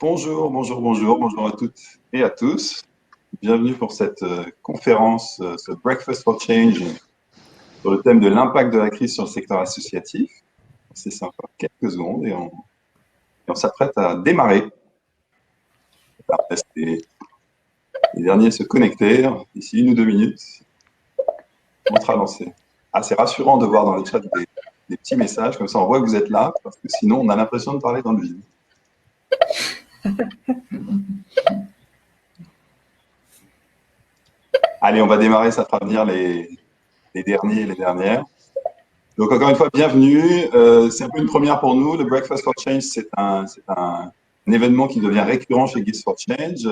Bonjour, bonjour, bonjour, bonjour à toutes et à tous. Bienvenue pour cette conférence, ce Breakfast for Change, sur le thème de l'impact de la crise sur le secteur associatif. C'est sympa, quelques secondes et on s'apprête à démarrer. On va laisser les derniers se connecter. D'ici 1 ou 2 minutes, on sera lancé. Ah, c'est rassurant de voir dans les chats des petits messages, comme ça on voit que vous êtes là, parce que sinon on a l'impression de parler dans le vide. Allez, on va démarrer, ça fera venir les derniers et les dernières. Donc, encore une fois, bienvenue. C'est un peu une première pour nous. Le Breakfast for Change, c'est un événement qui devient récurrent chez Gifts for Change,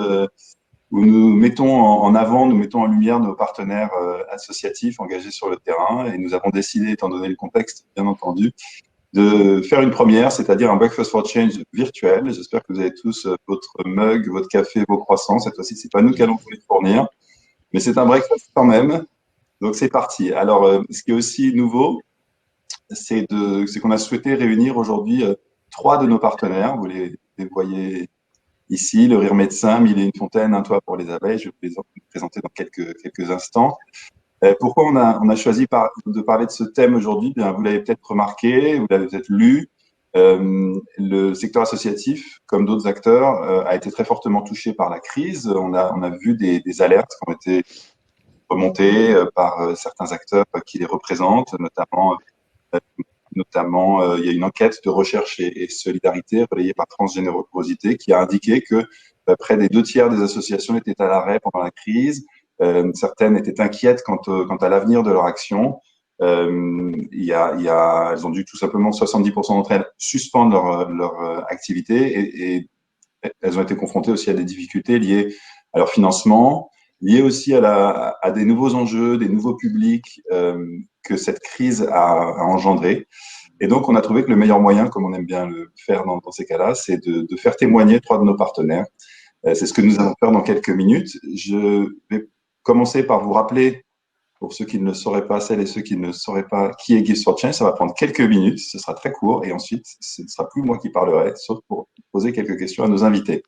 où nous mettons en avant, nous mettons en lumière nos partenaires associatifs engagés sur le terrain. Et nous avons décidé, étant donné le contexte, bien entendu, de faire une première, c'est-à-dire un Breakfast for Change virtuel. J'espère que vous avez tous votre mug, votre café, vos croissants. Cette fois-ci, c'est pas nous qui allons vous les fournir, mais c'est un breakfast quand même. Donc, c'est parti. Alors, ce qui est aussi nouveau, c'est qu'on a souhaité réunir aujourd'hui 3 de nos partenaires. Vous les voyez ici, le Rire Médecin, Mille et une Fontaine, Un Toit pour les abeilles. Je vais vous présenter dans quelques instants. Pourquoi on a choisi de parler de ce thème aujourd'hui? Bien, vous l'avez peut-être remarqué, vous l'avez peut-être lu. Le secteur associatif, comme d'autres acteurs, a été très fortement touché par la crise. On a vu des alertes qui ont été remontées par certains acteurs qui les représentent, notamment, il y a une enquête de recherche et solidarité relayée par Transgénérosité qui a indiqué que près des 2 tiers des associations étaient à l'arrêt pendant la crise. Certaines étaient inquiètes quant à l'avenir de leur action. Elles ont dû tout simplement, 70% d'entre elles, suspendre leur activité et elles ont été confrontées aussi à des difficultés liées à leur financement, liées aussi à des nouveaux enjeux, des nouveaux publics que cette crise a engendré. Et donc, on a trouvé que le meilleur moyen, comme on aime bien le faire dans ces cas-là, c'est de faire témoigner 3 de nos partenaires. C'est ce que nous allons faire dans quelques minutes. Je vais commencer par vous rappeler, pour ceux qui ne le sauraient pas, celles et ceux qui ne sauraient pas qui est Gifts for Change. Ça va prendre quelques minutes, ce sera très court, et ensuite, ce ne sera plus moi qui parlerai, sauf pour poser quelques questions à nos invités.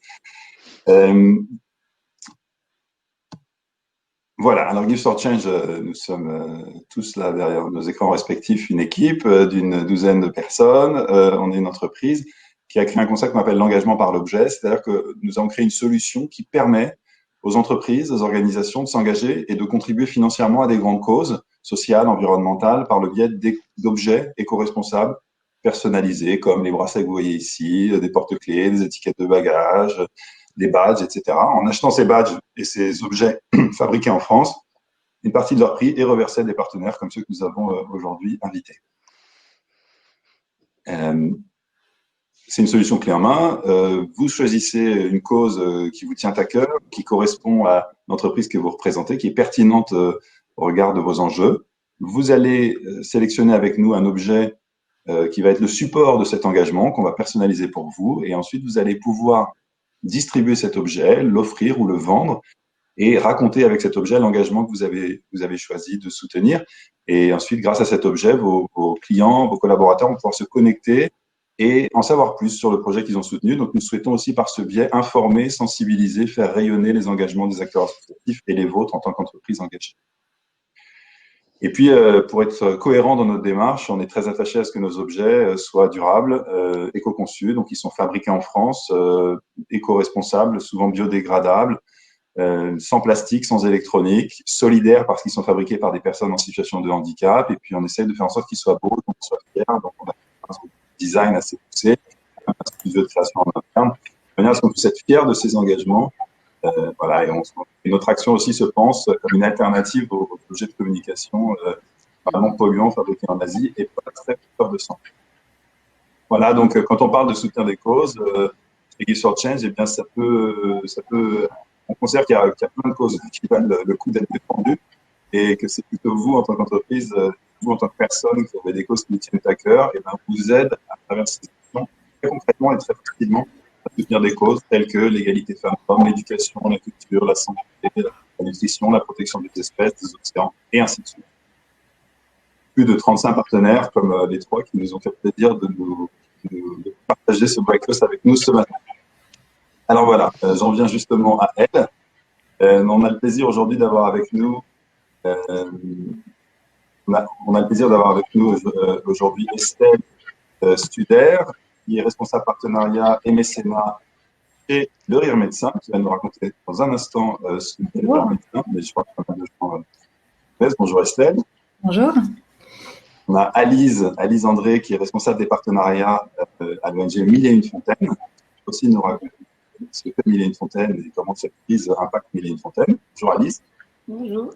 Voilà, alors Gifts for Change, nous sommes tous là derrière nos écrans respectifs, une équipe d'une douzaine de personnes. On est une entreprise qui a créé un concept qu'on appelle l'engagement par l'objet, c'est-à-dire que nous avons créé une solution qui permet aux entreprises, aux organisations de s'engager et de contribuer financièrement à des grandes causes sociales, environnementales, par le biais d'objets éco-responsables personnalisés, comme les bracelets que vous voyez ici, des porte-clés, des étiquettes de bagages, des badges, etc. En achetant ces badges et ces objets fabriqués en France, une partie de leur prix est reversée à des partenaires comme ceux que nous avons aujourd'hui invités. C'est une solution clé en main. Vous choisissez une cause qui vous tient à cœur, qui correspond à l'entreprise que vous représentez, qui est pertinente au regard de vos enjeux. Vous allez sélectionner avec nous un objet qui va être le support de cet engagement, qu'on va personnaliser pour vous. Et ensuite, vous allez pouvoir distribuer cet objet, l'offrir ou le vendre et raconter avec cet objet l'engagement que vous avez choisi de soutenir. Et ensuite, grâce à cet objet, vos clients, vos collaborateurs vont pouvoir se connecter et en savoir plus sur le projet qu'ils ont soutenu. Donc, nous souhaitons aussi par ce biais informer, sensibiliser, faire rayonner les engagements des acteurs associatifs et les vôtres en tant qu'entreprise engagée. Et puis, pour être cohérent dans notre démarche, on est très attaché à ce que nos objets soient durables, éco-conçus, donc ils sont fabriqués en France, éco-responsables, souvent biodégradables, sans plastique, sans électronique, solidaires parce qu'ils sont fabriqués par des personnes en situation de handicap, et puis on essaie de faire en sorte qu'ils soient beaux, qu'on soit fiers, donc on a un design assez poussé, un studio de création en interne, de manière à ce qu'on puisse être fiers de ces engagements. Voilà, et notre action aussi se pense comme une alternative aux objets de communication vraiment polluants fabriqués en Asie et pas très porteurs de santé. Voilà, donc quand on parle de soutien des causes, chez Gifts for Change, eh bien on considère qu'il y a plein de causes qui valent le coup d'être défendues et que c'est plutôt vous en tant qu'entreprise, vous en tant que personne qui avez des causes qui vous tiennent à cœur, et ben vous aide à travers ces actions très concrètement et très facilement à soutenir des causes telles que l'égalité femmes-hommes, l'éducation, la culture, la santé, la nutrition, la protection des espèces, des océans, et ainsi de suite. Plus de 35 partenaires, comme les 3 qui nous ont fait le plaisir de partager ce breakfast avec nous ce matin. Alors voilà, j'en viens justement à elle. On a le plaisir aujourd'hui d'avoir avec nous, euh, on a le plaisir d'avoir avec nous aujourd'hui Estelle Studer, qui est responsable partenariat et mécénat chez Le Rire Médecin, qui va nous raconter dans un instant ce que fait Le Rire Bonjour. Médecin. Mais je crois que pas mal de gens connaissent. Bonjour Estelle. Bonjour. On a Alice André, qui est responsable des partenariats à l'ONG Mille et une Fontaines, qui va aussi nous raconter ce que fait Mille et une Fontaines et comment cette crise impacte Mille et une Fontaines. Bonjour Alice. Bonjour.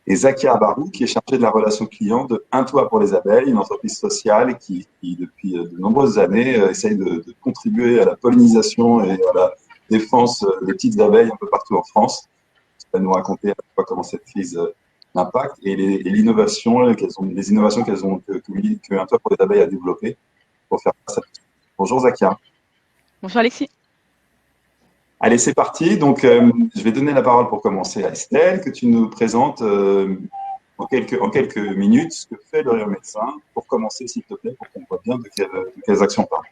Et Zakia Barou, qui est chargé de la relation client de Un Toit pour les abeilles, une entreprise sociale qui depuis de nombreuses années, essaye de contribuer à la pollinisation et à la défense des petites abeilles un peu partout en France. Qui va nous raconter à la fois comment cette crise l'impact et l'innovation, les innovations que Un Toit pour les abeilles a développées pour faire face à tout ça. Bonjour Zakia. Bonjour Alexis. Allez, c'est parti. Donc, je vais donner la parole pour commencer à Estelle, que tu nous présentes en quelques minutes ce que fait Le Rire Médecin. Pour commencer, s'il te plaît, pour qu'on voit bien de quelles actions on parle.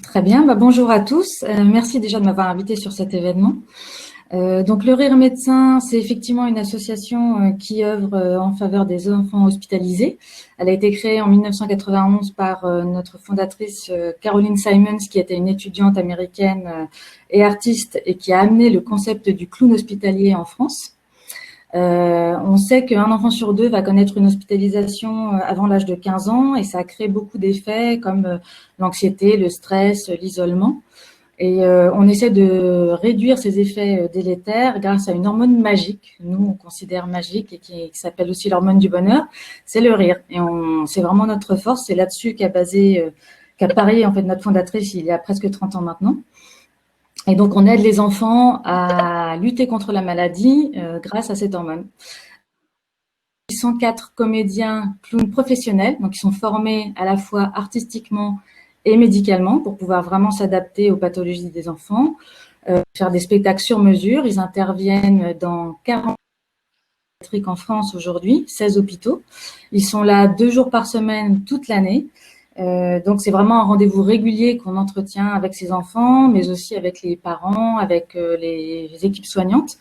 Très bien. Bonjour à tous. Merci déjà de m'avoir invité sur cet événement. Donc, Le Rire Médecin, c'est effectivement une association qui œuvre en faveur des enfants hospitalisés. Elle a été créée en 1991 par notre fondatrice Caroline Simons, qui était une étudiante américaine et artiste et qui a amené le concept du clown hospitalier en France. On sait qu'un enfant sur deux va connaître une hospitalisation avant l'âge de 15 ans et ça a créé beaucoup d'effets comme l'anxiété, le stress, l'isolement. Et on essaie de réduire ces effets délétères grâce à une hormone magique, nous on considère magique et qui s'appelle aussi l'hormone du bonheur, c'est le rire. Et c'est vraiment notre force, c'est là-dessus qu'a parié en fait notre fondatrice il y a presque 30 ans maintenant. Et donc on aide les enfants à lutter contre la maladie grâce à cette hormone. 104 comédiens clowns professionnels, donc ils sont formés à la fois artistiquement et médicalement pour pouvoir vraiment s'adapter aux pathologies des enfants, faire des spectacles sur mesure. Ils interviennent dans 40 en France aujourd'hui, 16 hôpitaux. Ils sont là 2 jours par semaine toute l'année. Donc c'est vraiment un rendez-vous régulier qu'on entretient avec ses enfants, mais aussi avec les parents, avec les équipes soignantes.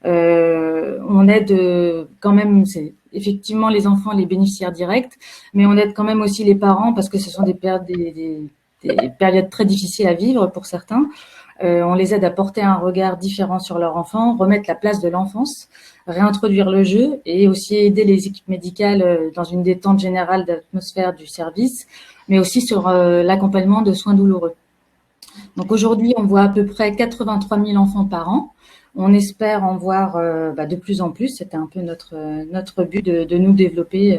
On aide quand même, c'est effectivement les enfants, les bénéficiaires directs, mais on aide quand même aussi les parents parce que ce sont des périodes très difficiles à vivre pour certains. On les aide à porter un regard différent sur leur enfant, remettre la place de l'enfance, réintroduire le jeu et aussi aider les équipes médicales dans une détente générale d'atmosphère du service, mais aussi sur l'accompagnement de soins douloureux. Donc aujourd'hui, on voit à peu près 83 000 enfants par an. On espère en voir de plus en plus. C'était un peu notre but de nous développer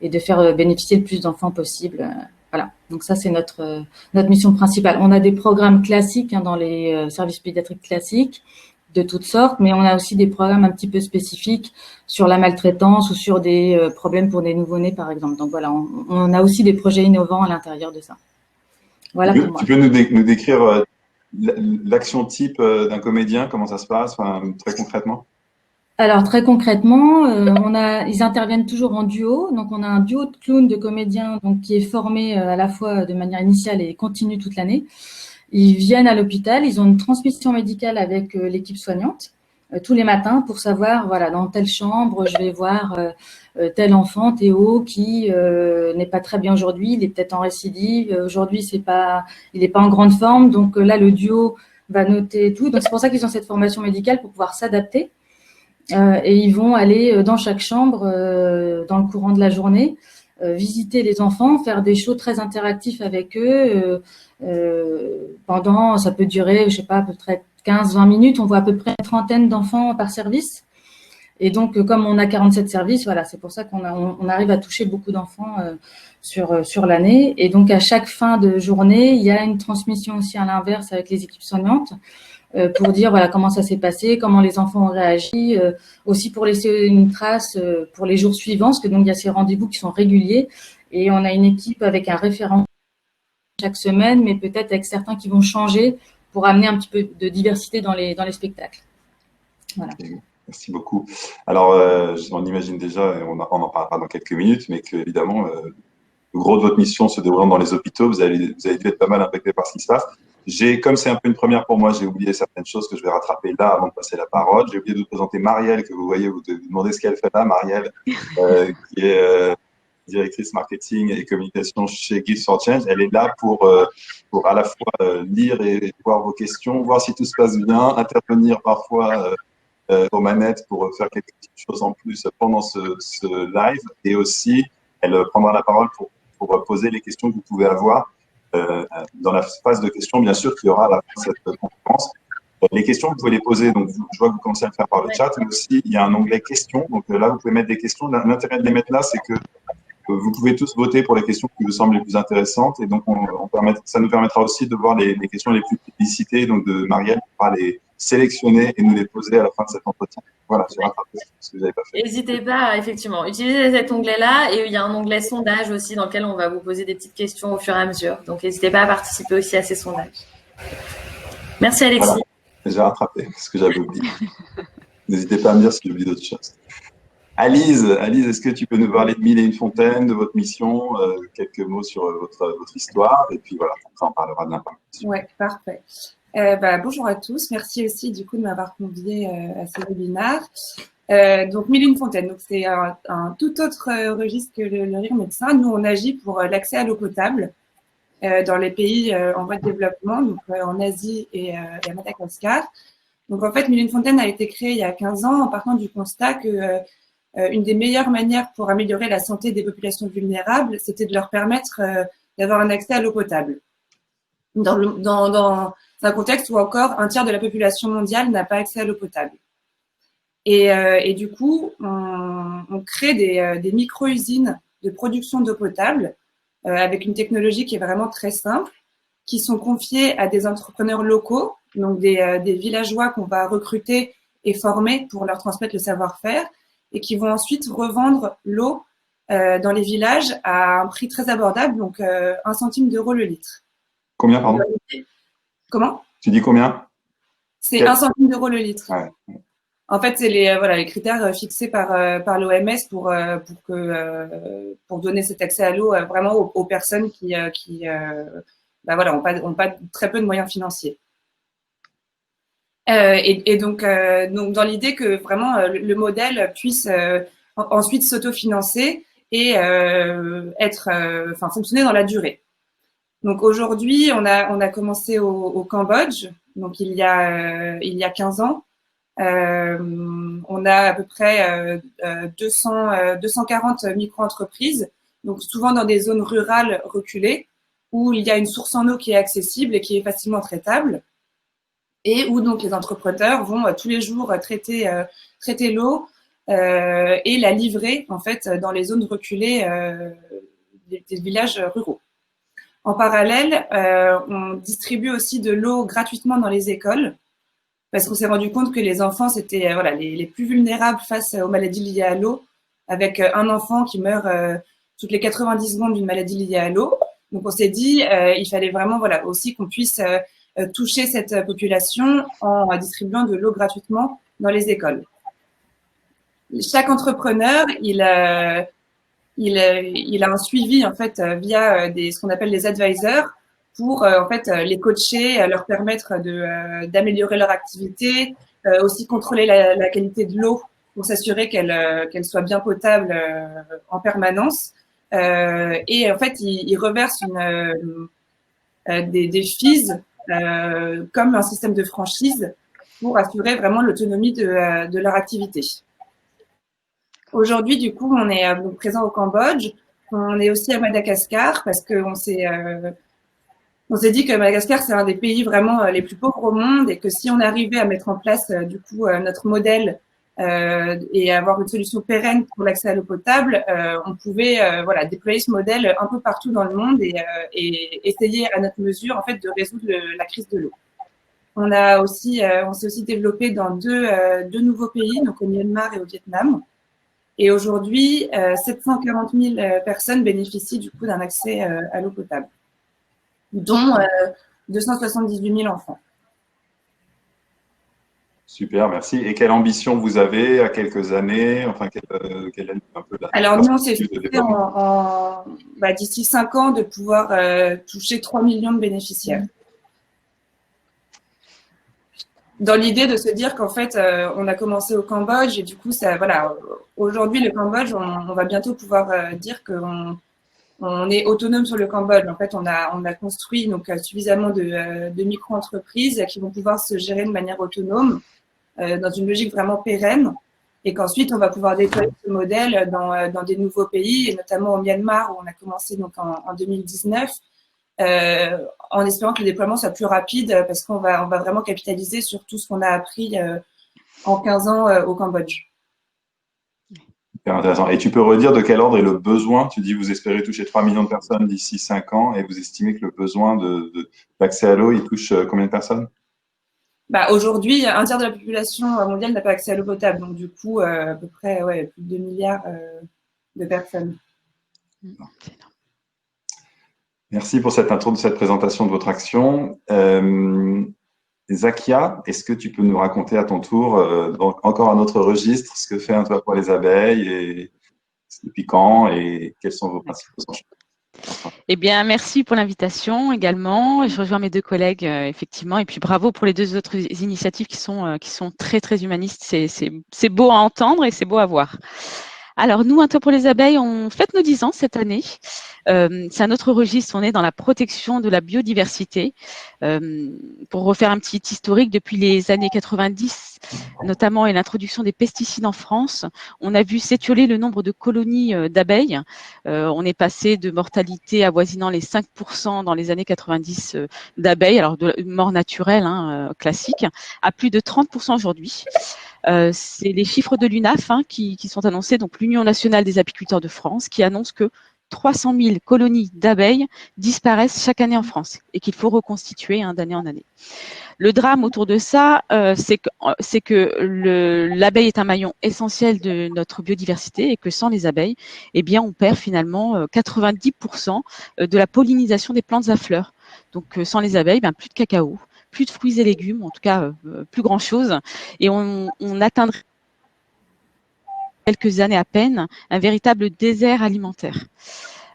et de faire bénéficier le plus d'enfants possible. Voilà. Donc ça, c'est notre mission principale. On a des programmes classiques dans les services pédiatriques classiques de toutes sortes, mais on a aussi des programmes un petit peu spécifiques sur la maltraitance ou sur des problèmes pour des nouveau-nés, par exemple. Donc voilà, on a aussi des projets innovants à l'intérieur de ça. Voilà pour moi. Tu peux nous décrire l'action type d'un comédien, comment ça se passe, très concrètement? Alors très concrètement, ils interviennent toujours en duo. Donc on a un duo de clowns, de comédiens, donc qui est formé à la fois de manière initiale et continue toute l'année. Ils viennent à l'hôpital, ils ont une transmission médicale avec l'équipe soignante tous les matins pour savoir, voilà, dans telle chambre, je vais voir tel enfant, Théo, qui n'est pas très bien aujourd'hui, il est peut-être en récidive. Aujourd'hui, il n'est pas en grande forme. Donc là, le duo va noter tout. Donc c'est pour ça qu'ils ont cette formation médicale pour pouvoir s'adapter. Et ils vont aller dans chaque chambre dans le courant de la journée, visiter les enfants, faire des shows très interactifs avec eux pendant, ça peut durer, je sais pas, à peu près 15-20 minutes. On voit à peu près une trentaine d'enfants par service. Et donc, comme on a 47 services, voilà, c'est pour ça qu'on arrive à toucher beaucoup d'enfants sur l'année. Et donc, à chaque fin de journée, il y a une transmission aussi à l'inverse avec les équipes soignantes pour dire voilà comment ça s'est passé, comment les enfants ont réagi, aussi pour laisser une trace pour les jours suivants, parce que donc il y a ces rendez-vous qui sont réguliers et on a une équipe avec un référent chaque semaine, mais peut-être avec certains qui vont changer pour amener un petit peu de diversité dans les spectacles. Voilà. Merci beaucoup. Alors, on imagine déjà, et on en parlera dans quelques minutes, mais que évidemment, le gros de votre mission se déroulant dans les hôpitaux, vous avez dû être pas mal impacté par ce qui se passe. Comme c'est un peu une première pour moi, j'ai oublié certaines choses que je vais rattraper là avant de passer la parole. J'ai oublié de vous présenter Marielle, que vous voyez, vous devez vous demander ce qu'elle fait là, Marielle, qui est directrice marketing et communication chez Gifts for Change. Elle est là pour à la fois lire et voir vos questions, voir si tout se passe bien, intervenir parfois aux manettes pour faire quelque chose en plus pendant ce live. Et aussi, elle prendra la parole pour poser les questions que vous pouvez avoir dans la phase de questions, bien sûr, qu'il y aura à la fin de cette conférence. Les questions, vous pouvez les poser. Donc, je vois que vous commencez à le faire par le chat, mais aussi, il y a un onglet questions. Donc là, vous pouvez mettre des questions. L'intérêt de les mettre là, c'est que vous pouvez tous voter pour les questions qui vous semblent les plus intéressantes. Et donc, ça nous permettra aussi de voir les questions les plus publicitées. Donc, de Marielle, on pourra les sélectionner et nous les poser à la fin de cet entretien. Voilà, j'ai rattrapé ce que vous n'avez pas fait. N'hésitez pas, effectivement, utiliser cet onglet-là. Et il y a un onglet sondage aussi dans lequel on va vous poser des petites questions au fur et à mesure. Donc, n'hésitez pas à participer aussi à ces sondages. Merci, Alexis. Voilà, j'ai rattrapé ce que j'avais oublié. N'hésitez pas à me dire si j'ai oublié d'autres choses. Alice, est-ce que tu peux nous parler de Mille et une fontaines, de votre mission, quelques mots sur votre histoire, et puis voilà, après on parlera de l'implémentation. Ouais, parfait. Bonjour à tous, merci aussi du coup de m'avoir convié à ce webinaire. Donc Mille et une fontaines, donc c'est un tout autre registre que le Rire Médecin. Nous on agit pour l'accès à l'eau potable dans les pays en voie de développement, donc en Asie et à Madagascar. Donc en fait Mille et une fontaines a été créé il y a 15 ans en partant du constat que une des meilleures manières pour améliorer la santé des populations vulnérables, c'était de leur permettre d'avoir un accès à l'eau potable. Dans un contexte où encore un tiers de la population mondiale n'a pas accès à l'eau potable. Et du coup, on crée des micro-usines de production d'eau potable avec une technologie qui est vraiment très simple, qui sont confiées à des entrepreneurs locaux, donc des villageois qu'on va recruter et former pour leur transmettre le savoir-faire, et qui vont ensuite revendre l'eau dans les villages à un prix très abordable, donc 1 centime d'euro le litre. Combien, pardon? Comment? Tu dis combien? C'est 1 centime d'euro le litre. Ouais. En fait, c'est les critères fixés par l'OMS pour donner cet accès à l'eau vraiment aux personnes qui ont pas très peu de moyens financiers. Donc dans l'idée que vraiment le modèle puisse ensuite s'autofinancer et fonctionner dans la durée. Donc aujourd'hui, on a commencé au Cambodge, donc il y a 15 ans. On a à peu près 240 micro-entreprises, donc souvent dans des zones rurales reculées, où il y a une source en eau qui est accessible et qui est facilement traitable, et où donc les entrepreneurs vont tous les jours traiter l'eau et la livrer en fait dans les zones reculées des villages ruraux. En parallèle, on distribue aussi de l'eau gratuitement dans les écoles, parce qu'on s'est rendu compte que les enfants, c'était les plus vulnérables face aux maladies liées à l'eau, avec un enfant qui meurt toutes les 90 secondes d'une maladie liée à l'eau. Donc on s'est dit, il fallait vraiment aussi qu'on puisse toucher cette population en distribuant de l'eau gratuitement dans les écoles. Chaque entrepreneur, il a un suivi en fait via ce qu'on appelle les advisors pour les coacher, leur permettre d'améliorer leur activité, aussi contrôler la qualité de l'eau pour s'assurer qu'elle soit bien potable en permanence. Et en fait, ils reversent des fees comme un système de franchise pour assurer vraiment l'autonomie de leur activité. Aujourd'hui, du coup, on est présent au Cambodge. On est aussi à Madagascar parce qu'on s'est dit que Madagascar, c'est un des pays vraiment les plus pauvres au monde et que si on arrivait à mettre en place, notre modèle et avoir une solution pérenne pour l'accès à l'eau potable, on pouvait déployer ce modèle un peu partout dans le monde et essayer à notre mesure en fait de résoudre la crise de l'eau. On s'est aussi développé dans deux nouveaux pays, donc au Myanmar et au Vietnam. Et aujourd'hui, 740 000 personnes bénéficient du coup d'un accès à l'eau potable, dont 278 000 enfants. Super, merci. Et quelle ambition vous avez à quelques années? Enfin, quelle est un peu Alors, nous, on s'est fixé d'ici 5 ans de pouvoir toucher 3 millions de bénéficiaires. dans l'idée de se dire qu'en fait, on a commencé au Cambodge et du coup, ça, voilà, aujourd'hui, le Cambodge, on va bientôt pouvoir dire qu'on est autonome sur le Cambodge. En fait, on a construit donc suffisamment de micro-entreprises qui vont pouvoir se gérer de manière autonome dans une logique vraiment pérenne et qu'ensuite, on va pouvoir déployer ce modèle dans des nouveaux pays et notamment au Myanmar où on a commencé donc en 2019. En espérant que le déploiement soit plus rapide parce qu'on va vraiment capitaliser sur tout ce qu'on a appris en 15 ans au Cambodge. Super intéressant. Et tu peux redire de quel ordre est le besoin? Tu dis vous espérez toucher 3 millions de personnes d'ici 5 ans et vous estimez que le besoin d'accès à l'eau, il touche combien de personnes? Bah, aujourd'hui, un tiers de la population mondiale n'a pas accès à l'eau potable. Donc, du coup, à peu près plus de 2 milliards de personnes. Merci pour cette intro, de cette présentation de votre action. Zakia, est-ce que tu peux nous raconter à ton tour, encore un autre registre, ce que fait un toit pour les abeilles et depuis quand et quels sont vos principaux enjeux? Eh bien, merci pour l'invitation également. Je rejoins mes deux collègues, effectivement. Et puis, bravo pour les deux autres initiatives qui sont très, très humanistes. C'est beau à entendre et c'est beau à voir. Alors, nous, Un Toit pour les abeilles, on fête nos 10 ans cette année. C'est un autre registre, on est dans la protection de la biodiversité. Pour refaire un petit historique, depuis les années 90, notamment et l'introduction des pesticides en France, on a vu s'étioler le nombre de colonies d'abeilles. On est passé de mortalité avoisinant les 5% dans les années 90 d'abeilles, alors de mort naturelle classique, à plus de 30% aujourd'hui. C'est les chiffres de l'UNAF qui sont annoncés, donc l'Union nationale des apiculteurs de France, qui annonce que 300 000 colonies d'abeilles disparaissent chaque année en France et qu'il faut reconstituer d'année en année. Le drame autour de ça, c'est que l'abeille est un maillon essentiel de notre biodiversité et que sans les abeilles, eh bien, on perd finalement 90% de la pollinisation des plantes à fleurs. Donc, sans les abeilles, plus de cacao, plus de fruits et légumes, en tout cas plus grand-chose, et on atteindrait quelques années à peine un véritable désert alimentaire.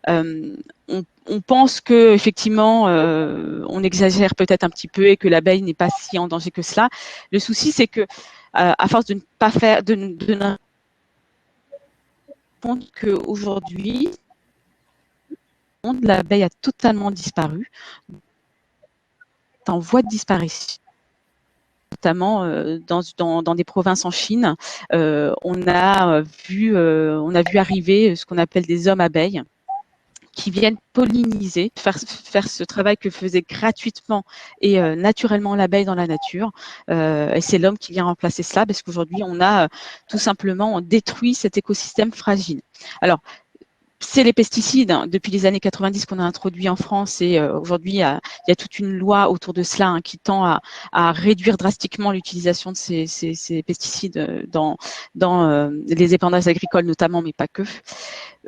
On pense que effectivement, on exagère peut-être un petit peu et que l'abeille n'est pas si en danger que cela. Le souci, c'est que à force de ne pas faire, de compte qu'aujourd'hui, l'abeille a totalement disparu, est en voie de disparition. Notamment dans des provinces en Chine, on a vu arriver ce qu'on appelle des hommes abeilles qui viennent polliniser, faire ce travail que faisait gratuitement et naturellement l'abeille dans la nature. Et c'est l'homme qui vient remplacer cela parce qu'aujourd'hui, on a tout simplement détruit cet écosystème fragile. Alors, c'est les pesticides depuis les années 90 qu'on a introduits en France et aujourd'hui, il y a toute une loi autour de cela qui tend à réduire drastiquement l'utilisation de ces pesticides dans les épandages agricoles notamment, mais pas que.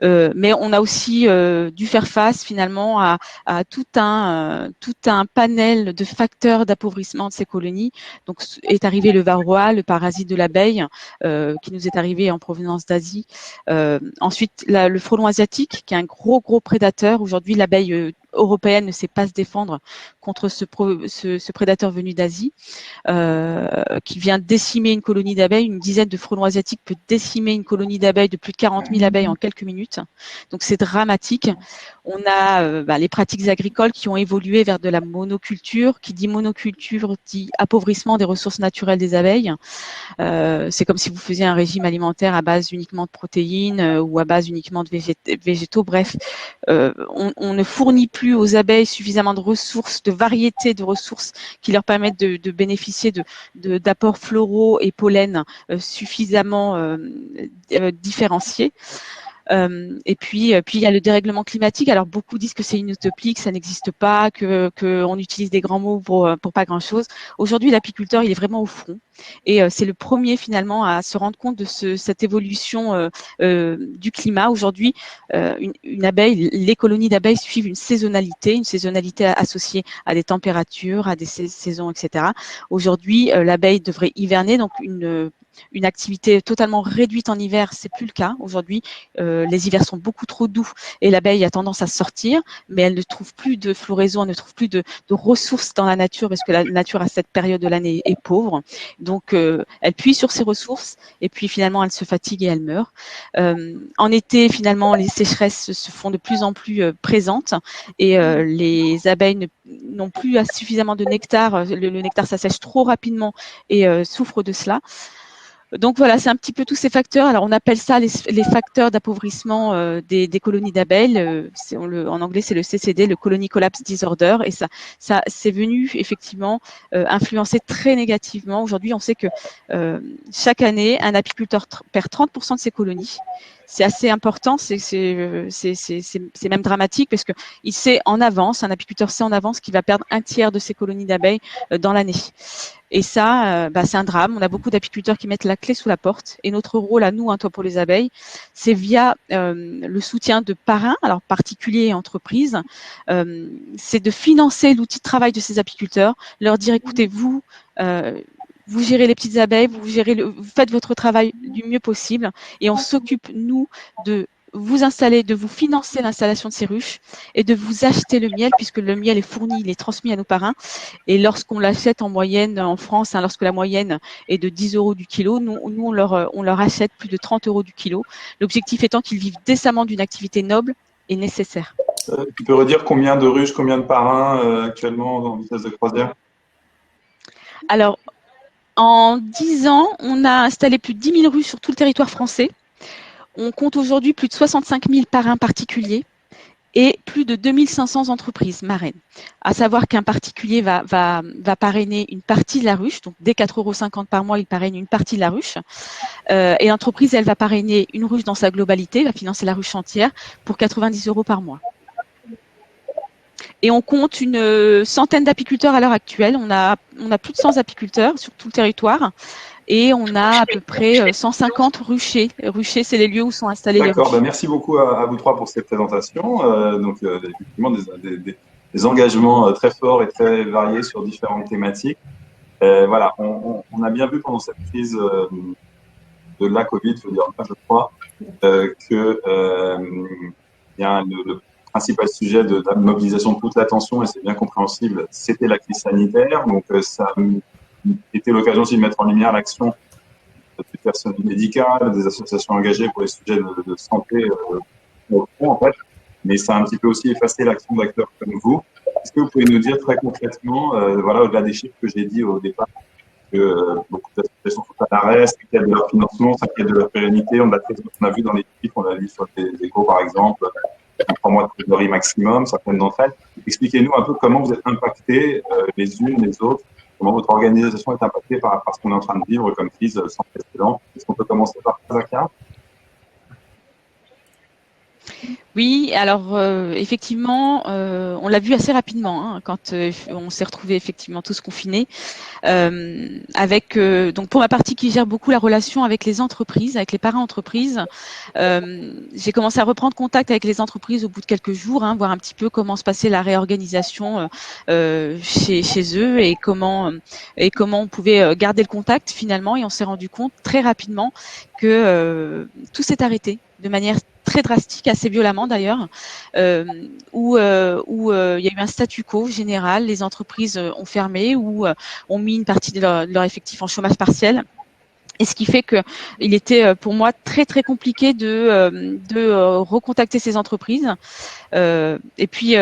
Mais on a aussi dû faire face finalement à tout un panel de facteurs d'appauvrissement de ces colonies. Donc est arrivé le varroa, le parasite de l'abeille, qui nous est arrivé en provenance d'Asie. Ensuite, le frelon asiatique, qui est un gros prédateur. Aujourd'hui, l'abeille européenne ne sait pas se défendre contre ce prédateur venu d'Asie, qui vient décimer une colonie d'abeilles. Une dizaine de frelons asiatiques peut décimer une colonie d'abeilles de plus de 40 000 abeilles en quelques minutes. Donc c'est dramatique. On a les pratiques agricoles qui ont évolué vers de la monoculture. Qui dit monoculture dit appauvrissement des ressources naturelles des abeilles. C'est comme si vous faisiez un régime alimentaire à base uniquement de protéines ou à base uniquement de végétaux. Bref, on ne fournit plus aux abeilles suffisamment de ressources, de variétés de ressources qui leur permettent de bénéficier d'apports floraux et pollen suffisamment différenciés. Et puis il y a le dérèglement climatique. Alors beaucoup disent que c'est une utopie, que ça n'existe pas, que on utilise des grands mots pour pas grand chose. Aujourd'hui, l'apiculteur, il est vraiment au front et c'est le premier finalement à se rendre compte de cette évolution du climat. Aujourd'hui, une abeille, les colonies d'abeilles suivent une saisonnalité associée à des températures, à des saisons, etc. Aujourd'hui, l'abeille devrait hiverner, donc une activité totalement réduite en hiver, c'est plus le cas aujourd'hui. Les hivers sont beaucoup trop doux et l'abeille a tendance à sortir, mais elle ne trouve plus de floraison, elle ne trouve plus de ressources dans la nature parce que la nature à cette période de l'année est pauvre. Donc, elle puise sur ses ressources et puis finalement, elle se fatigue et elle meurt. En été, finalement, les sécheresses se font de plus en plus présentes et les abeilles n'ont plus suffisamment de nectar. Le nectar s'assèche trop rapidement et souffrent de cela. Donc voilà, c'est un petit peu tous ces facteurs. Alors on appelle ça les facteurs d'appauvrissement des colonies d'abeilles. En anglais, c'est le CCD, le Colony Collapse Disorder, et ça c'est venu effectivement influencer très négativement. Aujourd'hui, on sait que chaque année, un apiculteur perd 30% de ses colonies. C'est assez important, c'est même dramatique parce que il sait en avance, un apiculteur sait en avance qu'il va perdre un tiers de ses colonies d'abeilles dans l'année. Et ça, c'est un drame. On a beaucoup d'apiculteurs qui mettent la clé sous la porte. Et notre rôle à nous, un Toit pour les abeilles, c'est via le soutien de parrains, alors particuliers et entreprises, c'est de financer l'outil de travail de ces apiculteurs, leur dire écoutez, vous gérez les petites abeilles, vous faites votre travail du mieux possible, et on s'occupe nous de vous installer, de vous financer l'installation de ces ruches et de vous acheter le miel, puisque le miel est fourni, il est transmis à nos parrains. Et lorsqu'on l'achète en moyenne en France, lorsque la moyenne est de 10 € du kilo, nous on leur achète plus de 30 € du kilo. L'objectif étant qu'ils vivent décemment d'une activité noble et nécessaire. Tu peux redire combien de ruches, combien de parrains actuellement en vitesse de croisière? Alors, en 10 ans, on a installé plus de 10 000 ruches sur tout le territoire français. On compte aujourd'hui plus de 65 000 parrains particuliers et plus de 2500 entreprises marraines. À savoir qu'un particulier va parrainer une partie de la ruche, donc dès 4,50 € par mois, il parraine une partie de la ruche. Et l'entreprise, elle va parrainer une ruche dans sa globalité, va financer la ruche entière pour 90 € par mois. Et on compte une centaine d'apiculteurs à l'heure actuelle. On a plus de 100 apiculteurs sur tout le territoire. Et on a à peu près 150 ruchers. Ruchers, c'est les lieux où sont installés les ruches. D'accord, merci beaucoup à vous trois pour cette présentation. Donc, effectivement, des engagements très forts et très variés sur différentes thématiques. Voilà, on a bien vu pendant cette crise de la Covid, je crois, que il y a le principal sujet de la mobilisation de toute l'attention, et c'est bien compréhensible, c'était la crise sanitaire. Donc, ça était l'occasion aussi de mettre en lumière l'action du personnel médical, des associations engagées pour les sujets de santé au fond, en fait. Mais ça a un petit peu aussi effacé l'action d'acteurs comme vous. Est-ce que vous pouvez nous dire très concrètement, voilà, au-delà des chiffres que j'ai dit au départ, que beaucoup d'associations sont à l'arrêt, ça inquiète de leur financement, ça inquiète de leur pérennité. On a vu dans les chiffres, on a vu sur les échos, par exemple, 3 mois de trésorerie maximum, certaines d'entre elles. Expliquez-nous un peu comment vous êtes impactés les unes les autres, comment votre organisation est impactée par ce qu'on est en train de vivre comme crise sans précédent. Est-ce qu'on peut commencer par ça, Zakia ? Oui, alors effectivement, on l'a vu assez rapidement quand on s'est retrouvés effectivement tous confinés. Avec donc pour ma partie qui gère beaucoup la relation avec les entreprises, avec les parrains entreprises, j'ai commencé à reprendre contact avec les entreprises au bout de quelques jours, voir un petit peu comment se passait la réorganisation chez eux et comment on pouvait garder le contact finalement. Et on s'est rendu compte très rapidement que tout s'est arrêté de manière très drastique, assez violemment d'ailleurs, où il y a eu un statu quo général, les entreprises ont fermé ou ont mis une partie de leur effectif en chômage partiel. Et ce qui fait que il était pour moi très très compliqué de recontacter ces entreprises. Et puis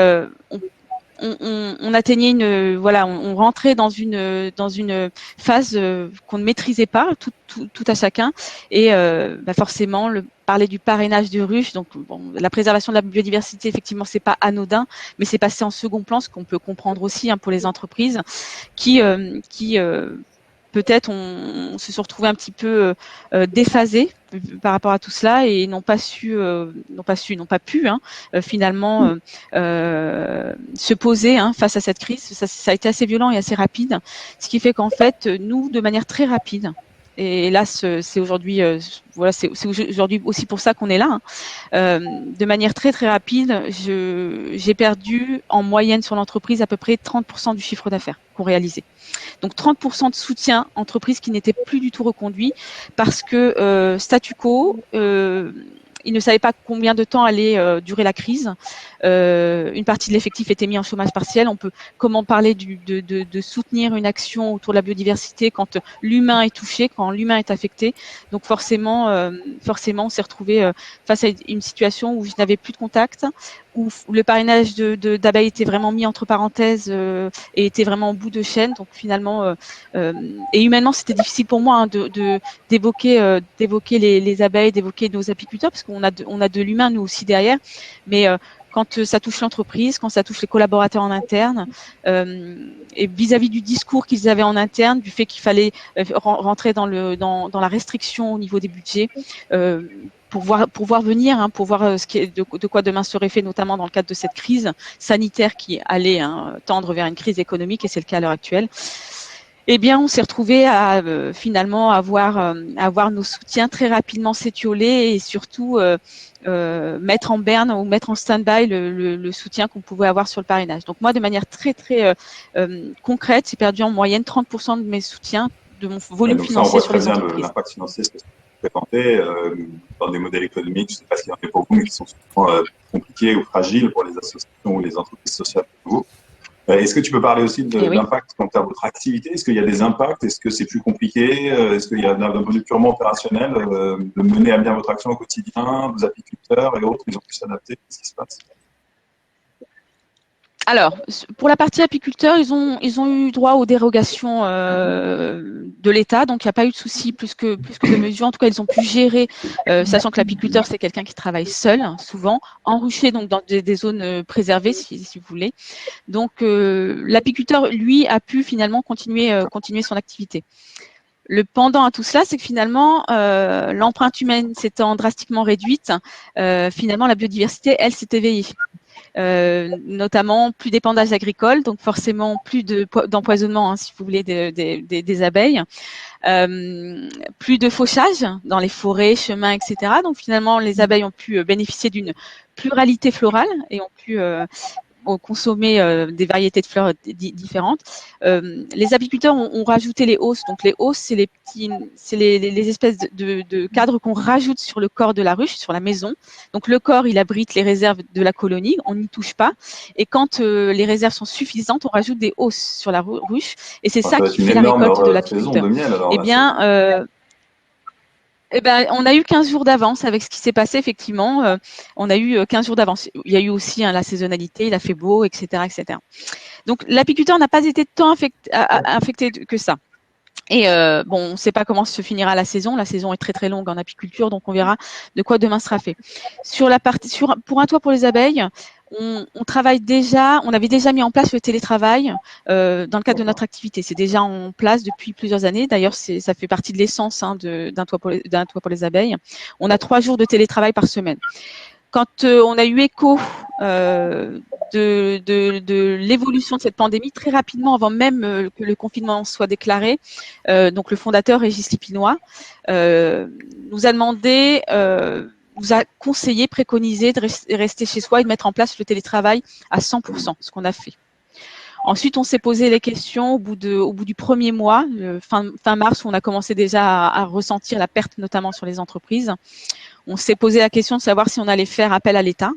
on atteignait on rentrait dans une phase qu'on ne maîtrisait pas tout à chacun, et forcément parler du parrainage de ruches, donc la préservation de la biodiversité, effectivement c'est pas anodin, mais c'est passé en second plan, ce qu'on peut comprendre aussi pour les entreprises qui peut-être on se sont retrouvés un petit peu déphasés par rapport à tout cela et n'ont pas pu finalement se poser face à cette crise. Ça a été assez violent et assez rapide, ce qui fait qu'en fait nous, de manière très rapide, Et là, c'est aujourd'hui, voilà, c'est aujourd'hui aussi pour ça qu'on est là. De manière très très rapide, j'ai perdu en moyenne sur l'entreprise à peu près 30% du chiffre d'affaires qu'on réalisait. Donc 30% de soutien entreprise qui n'était plus du tout reconduit parce que statu quo, ils ne savaient pas combien de temps allait durer la crise. Une partie de l'effectif était mis en chômage partiel. Comment parler de soutenir une action autour de la biodiversité quand l'humain est touché, quand l'humain est affecté. Donc forcément, on s'est retrouvé face à une situation où je n'avais plus de contact, où le parrainage d'abeilles était vraiment mis entre parenthèses et était vraiment en bout de chaîne. Donc finalement, et humainement, c'était difficile pour moi d'évoquer les abeilles, d'évoquer nos apiculteurs, parce qu'on a de l'humain nous aussi derrière. Mais quand ça touche l'entreprise, quand ça touche les collaborateurs en interne, et vis-à-vis du discours qu'ils avaient en interne, du fait qu'il fallait rentrer dans la restriction au niveau des budgets, pour voir venir, pour voir de quoi demain serait fait, notamment dans le cadre de cette crise sanitaire qui allait tendre vers une crise économique, et c'est le cas à l'heure actuelle. Eh bien, on s'est retrouvé à finalement avoir nos soutiens très rapidement s'étioler, et surtout mettre en berne ou mettre en stand-by le soutien qu'on pouvait avoir sur le parrainage. Donc moi, de manière très très concrète, j'ai perdu en moyenne 30% de mes soutiens, de mon volume financier sur les entreprises. On voit très bien l'impact financier, ce que vous présentez dans des modèles économiques, je ne sais pas s'il y en a pour vous, mais qui sont souvent compliqués ou fragiles pour les associations ou les entreprises sociales pour vous. Est-ce que tu peux parler aussi de l'impact quant à votre activité? Est-ce qu'il y a des impacts? Est-ce que c'est plus compliqué? Est-ce qu'il y a d'un point de vue purement opérationnel de mener à bien votre action au quotidien? Vos apiculteurs et autres, ils ont pu s'adapter? Qu'est-ce qui se passe? Alors, pour la partie apiculteurs, ils ont eu droit aux dérogations de l'État, donc il n'y a pas eu de souci plus que de mesures. En tout cas, ils ont pu gérer, sachant que l'apiculteur, c'est quelqu'un qui travaille seul, souvent, enruché donc dans des zones préservées, si vous voulez. Donc, l'apiculteur, lui, a pu finalement continuer son activité. Le pendant à tout cela, c'est que finalement, l'empreinte humaine s'étant drastiquement réduite, finalement, la biodiversité, elle, s'est éveillée. Notamment plus d'épandage agricole, donc forcément plus d'empoisonnement, si vous voulez, des abeilles, plus de fauchage dans les forêts, chemins, etc. Donc finalement, les abeilles ont pu bénéficier d'une pluralité florale et ont pu consommer des variétés de fleurs différentes. Les apiculteurs ont rajouté les hausses. Donc les hausses, c'est les espèces de cadres qu'on rajoute sur le corps de la ruche, sur la maison. Donc le corps, il abrite les réserves de la colonie, on n'y touche pas. Et quand les réserves sont suffisantes, on rajoute des hausses sur la ruche. Et c'est ça qui fait la récolte de l'apiculteur. Eh bien, on a eu 15 jours d'avance avec ce qui s'est passé, effectivement. On a eu 15 jours d'avance. Il y a eu aussi la saisonnalité, il a fait beau, etc. etc. Donc, l'apiculteur n'a pas été tant affecté que ça. Et on ne sait pas comment se finira la saison. La saison est très très longue en apiculture, donc on verra de quoi demain sera fait. Pour un toit pour les abeilles, on travaille déjà, on avait déjà mis en place le télétravail dans le cadre de notre activité. C'est déjà en place depuis plusieurs années. D'ailleurs, ça fait partie de l'essence d'un toit pour les abeilles. On a 3 jours de télétravail par semaine. Quand on a eu écho de l'évolution de cette pandémie, très rapidement, avant même que le confinement soit déclaré, donc le fondateur Régis Lipinois nous a demandé, nous a conseillé, préconisé de rester chez soi et de mettre en place le télétravail à 100%, ce qu'on a fait. Ensuite, on s'est posé les questions au bout du premier mois, fin mars, où on a commencé déjà à ressentir la perte, notamment sur les entreprises. On s'est posé la question de savoir si on allait faire appel à l'État,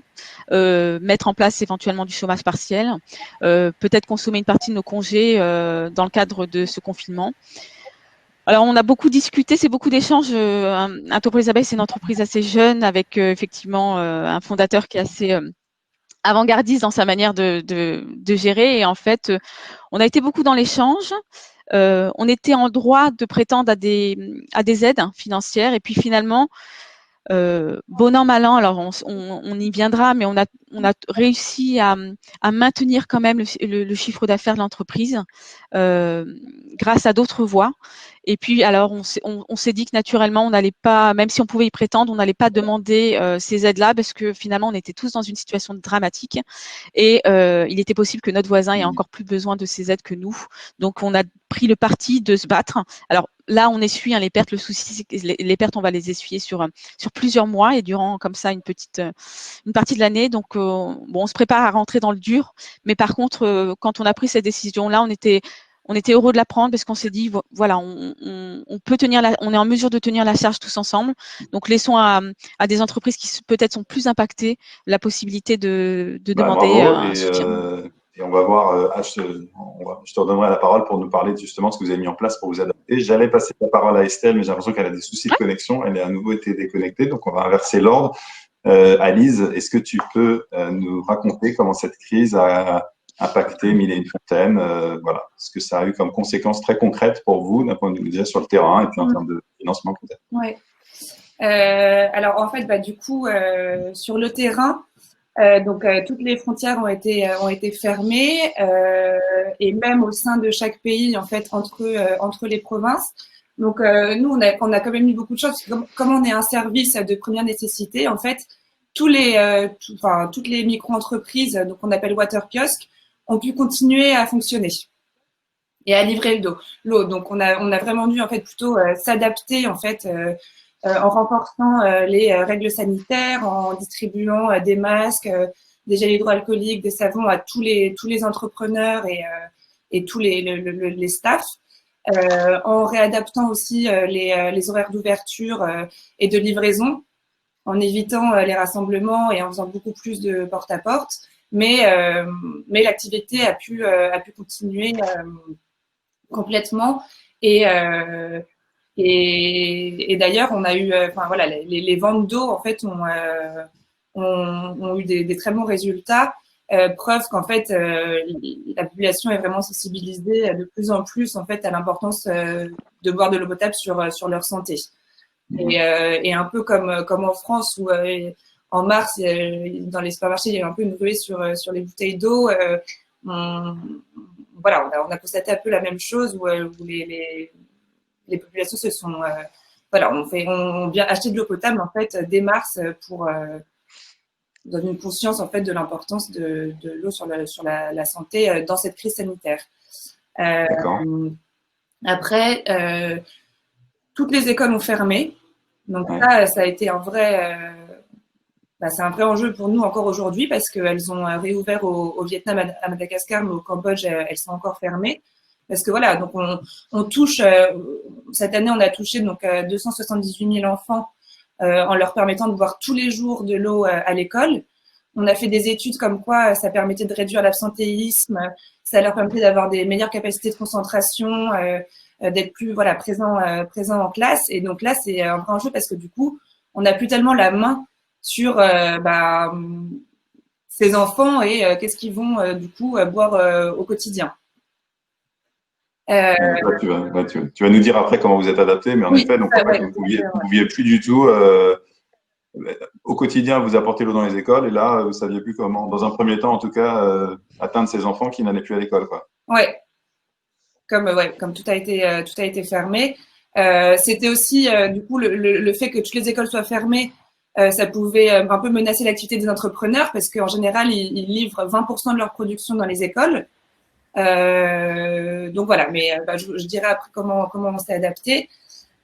mettre en place éventuellement du chômage partiel, peut-être consommer une partie de nos congés dans le cadre de ce confinement. Alors, on a beaucoup discuté, c'est beaucoup d'échanges. Un toit pour les abeilles, c'est une entreprise assez jeune avec effectivement un fondateur qui est assez avant-gardiste dans sa manière de gérer. Et en fait, on a été beaucoup dans l'échange. On était en droit de prétendre à des aides financières. Et puis finalement, bon an, mal an, alors on y viendra, mais on a réussi à maintenir quand même le chiffre d'affaires de l'entreprise grâce à d'autres voies. Et puis, alors, on s'est dit que naturellement, on n'allait pas, même si on pouvait y prétendre, on n'allait pas demander ces aides-là parce que finalement, on était tous dans une situation dramatique et il était possible que notre voisin ait encore plus besoin de ces aides que nous. Donc, on a pris le parti de se battre. Alors, là, on essuie les pertes. Le souci, c'est que les pertes, on va les essuyer sur plusieurs mois et durant comme ça une partie de l'année. Donc, bon, on se prépare à rentrer dans le dur. Mais par contre, quand on a pris cette décision-là, on était heureux de la prendre parce qu'on s'est dit, voilà, on peut on est en mesure de tenir la charge tous ensemble. Donc, laissons à des entreprises qui peut-être sont plus impactées la possibilité de demander bravo, un soutien. et on va voir, je te redonnerai la parole pour nous parler justement de ce que vous avez mis en place pour vous adapter. J'allais passer la parole à Estelle, mais j'ai l'impression qu'elle a des soucis de connexion. Elle a à nouveau été déconnectée, donc on va inverser l'ordre. Alice, est-ce que tu peux nous raconter comment cette crise a impacté Mille et une Fontaines, voilà, ce que ça a eu comme conséquences très concrètes pour vous, d'un point de vue déjà sur le terrain et puis en termes de financement peut-être. Ouais. Alors en fait, du coup, sur le terrain, donc toutes les frontières ont été fermées et même au sein de chaque pays, en fait, entre les provinces. Donc nous, on a quand même eu beaucoup de choses. Comme on est un service de première nécessité, en fait, toutes les micro-entreprises, donc on appelle water kiosques, ont pu continuer à fonctionner et à livrer l'eau. Donc on a vraiment dû en fait plutôt s'adapter en fait en renforçant les règles sanitaires, en distribuant des masques, des gels hydroalcooliques, des savons à tous les entrepreneurs et tous les staffs, en réadaptant aussi les horaires d'ouverture et de livraison, en évitant les rassemblements et en faisant beaucoup plus de porte-à-porte. Mais l'activité a pu continuer complètement et d'ailleurs, on a eu, voilà, les ventes d'eau en fait ont eu des très bons résultats. Preuve qu'en fait, la population est vraiment sensibilisée de plus en plus en fait à l'importance de boire de l'eau potable sur leur santé. Et un peu comme en France où en mars, dans les supermarchés, il y a eu un peu une ruée sur les bouteilles d'eau. Voilà, on a constaté un peu la même chose où les populations se sont, voilà, on vient acheter de l'eau potable en fait dès mars pour donner une conscience en fait de l'importance de l'eau sur la santé dans cette crise sanitaire. Après, toutes les écoles ont fermé, donc ça a été un vrai, c'est un vrai enjeu pour nous encore aujourd'hui parce qu'elles ont réouvert au Vietnam, à Madagascar, mais au Cambodge, elles sont encore fermées. Parce que voilà, donc on touche, cette année, on a touché donc 278 000 enfants en leur permettant de boire tous les jours de l'eau à l'école. On a fait des études comme quoi ça permettait de réduire l'absentéisme, ça leur permettait d'avoir des meilleures capacités de concentration, d'être plus présent en classe. Et donc là, c'est un vrai enjeu parce que du coup, on n'a plus tellement la main sur ces enfants et qu'est-ce qu'ils vont du coup boire au quotidien. Tu vas nous dire après comment vous êtes adapté, mais en effet, donc en fait, vous ne pouviez plus du tout au quotidien vous apporter l'eau dans les écoles, et là, vous ne saviez plus comment, dans un premier temps en tout cas, atteindre ces enfants qui n'allaient plus à l'école, quoi. Ouais, comme tout a été fermé. C'était aussi du coup le fait que toutes les écoles soient fermées, ça pouvait un peu menacer l'activité des entrepreneurs parce qu'en général, ils livrent 20% de leur production dans les écoles. Donc voilà, mais je dirais après comment on s'est adapté.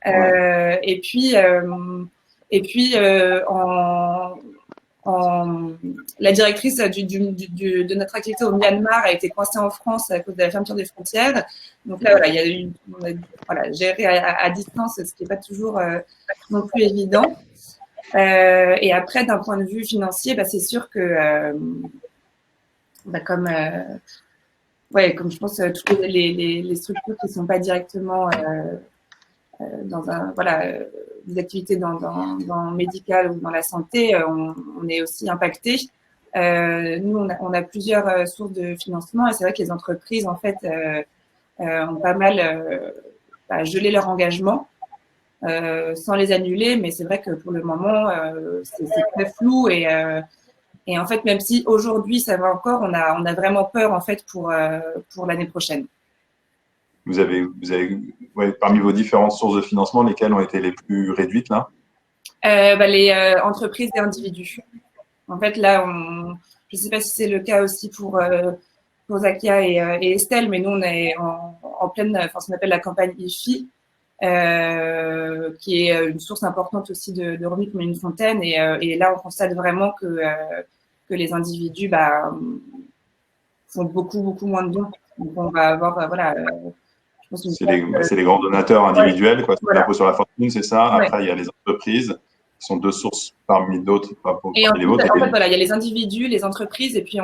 Et puis la directrice de notre activité au Myanmar a été coincée en France à cause de la fermeture des frontières. Donc là, voilà, on a géré à distance, ce qui n'est pas toujours non plus évident. Et après, d'un point de vue financier, c'est sûr que comme je pense toutes les structures qui ne sont pas directement dans des activités dans médical ou dans la santé, on est aussi impacté. Nous, on a plusieurs sources de financement et c'est vrai que les entreprises en fait ont pas mal gelé leur engagement sans les annuler, mais c'est vrai que pour le moment c'est très flou et en fait, même si aujourd'hui ça va encore, on a vraiment peur en fait pour l'année prochaine. Vous avez parmi vos différentes sources de financement, lesquelles ont été les plus réduites là? Les entreprises et individus. En fait, là, je ne sais pas si c'est le cas aussi pour Zakia et Estelle, mais nous on est en pleine, ce qu'on appelle la campagne IFI. qui est une source importante aussi de revenus comme une fontaine. Et là, on constate vraiment que les individus font beaucoup moins de dons. Donc, on va avoir, voilà. C'est les grands donateurs individuels, quoi. Voilà. L'impôt sur la fortune, c'est ça. Ouais. Après, il y a les entreprises, qui sont deux sources parmi d'autres. Et en fait, voilà, il y a les individus, les entreprises, et puis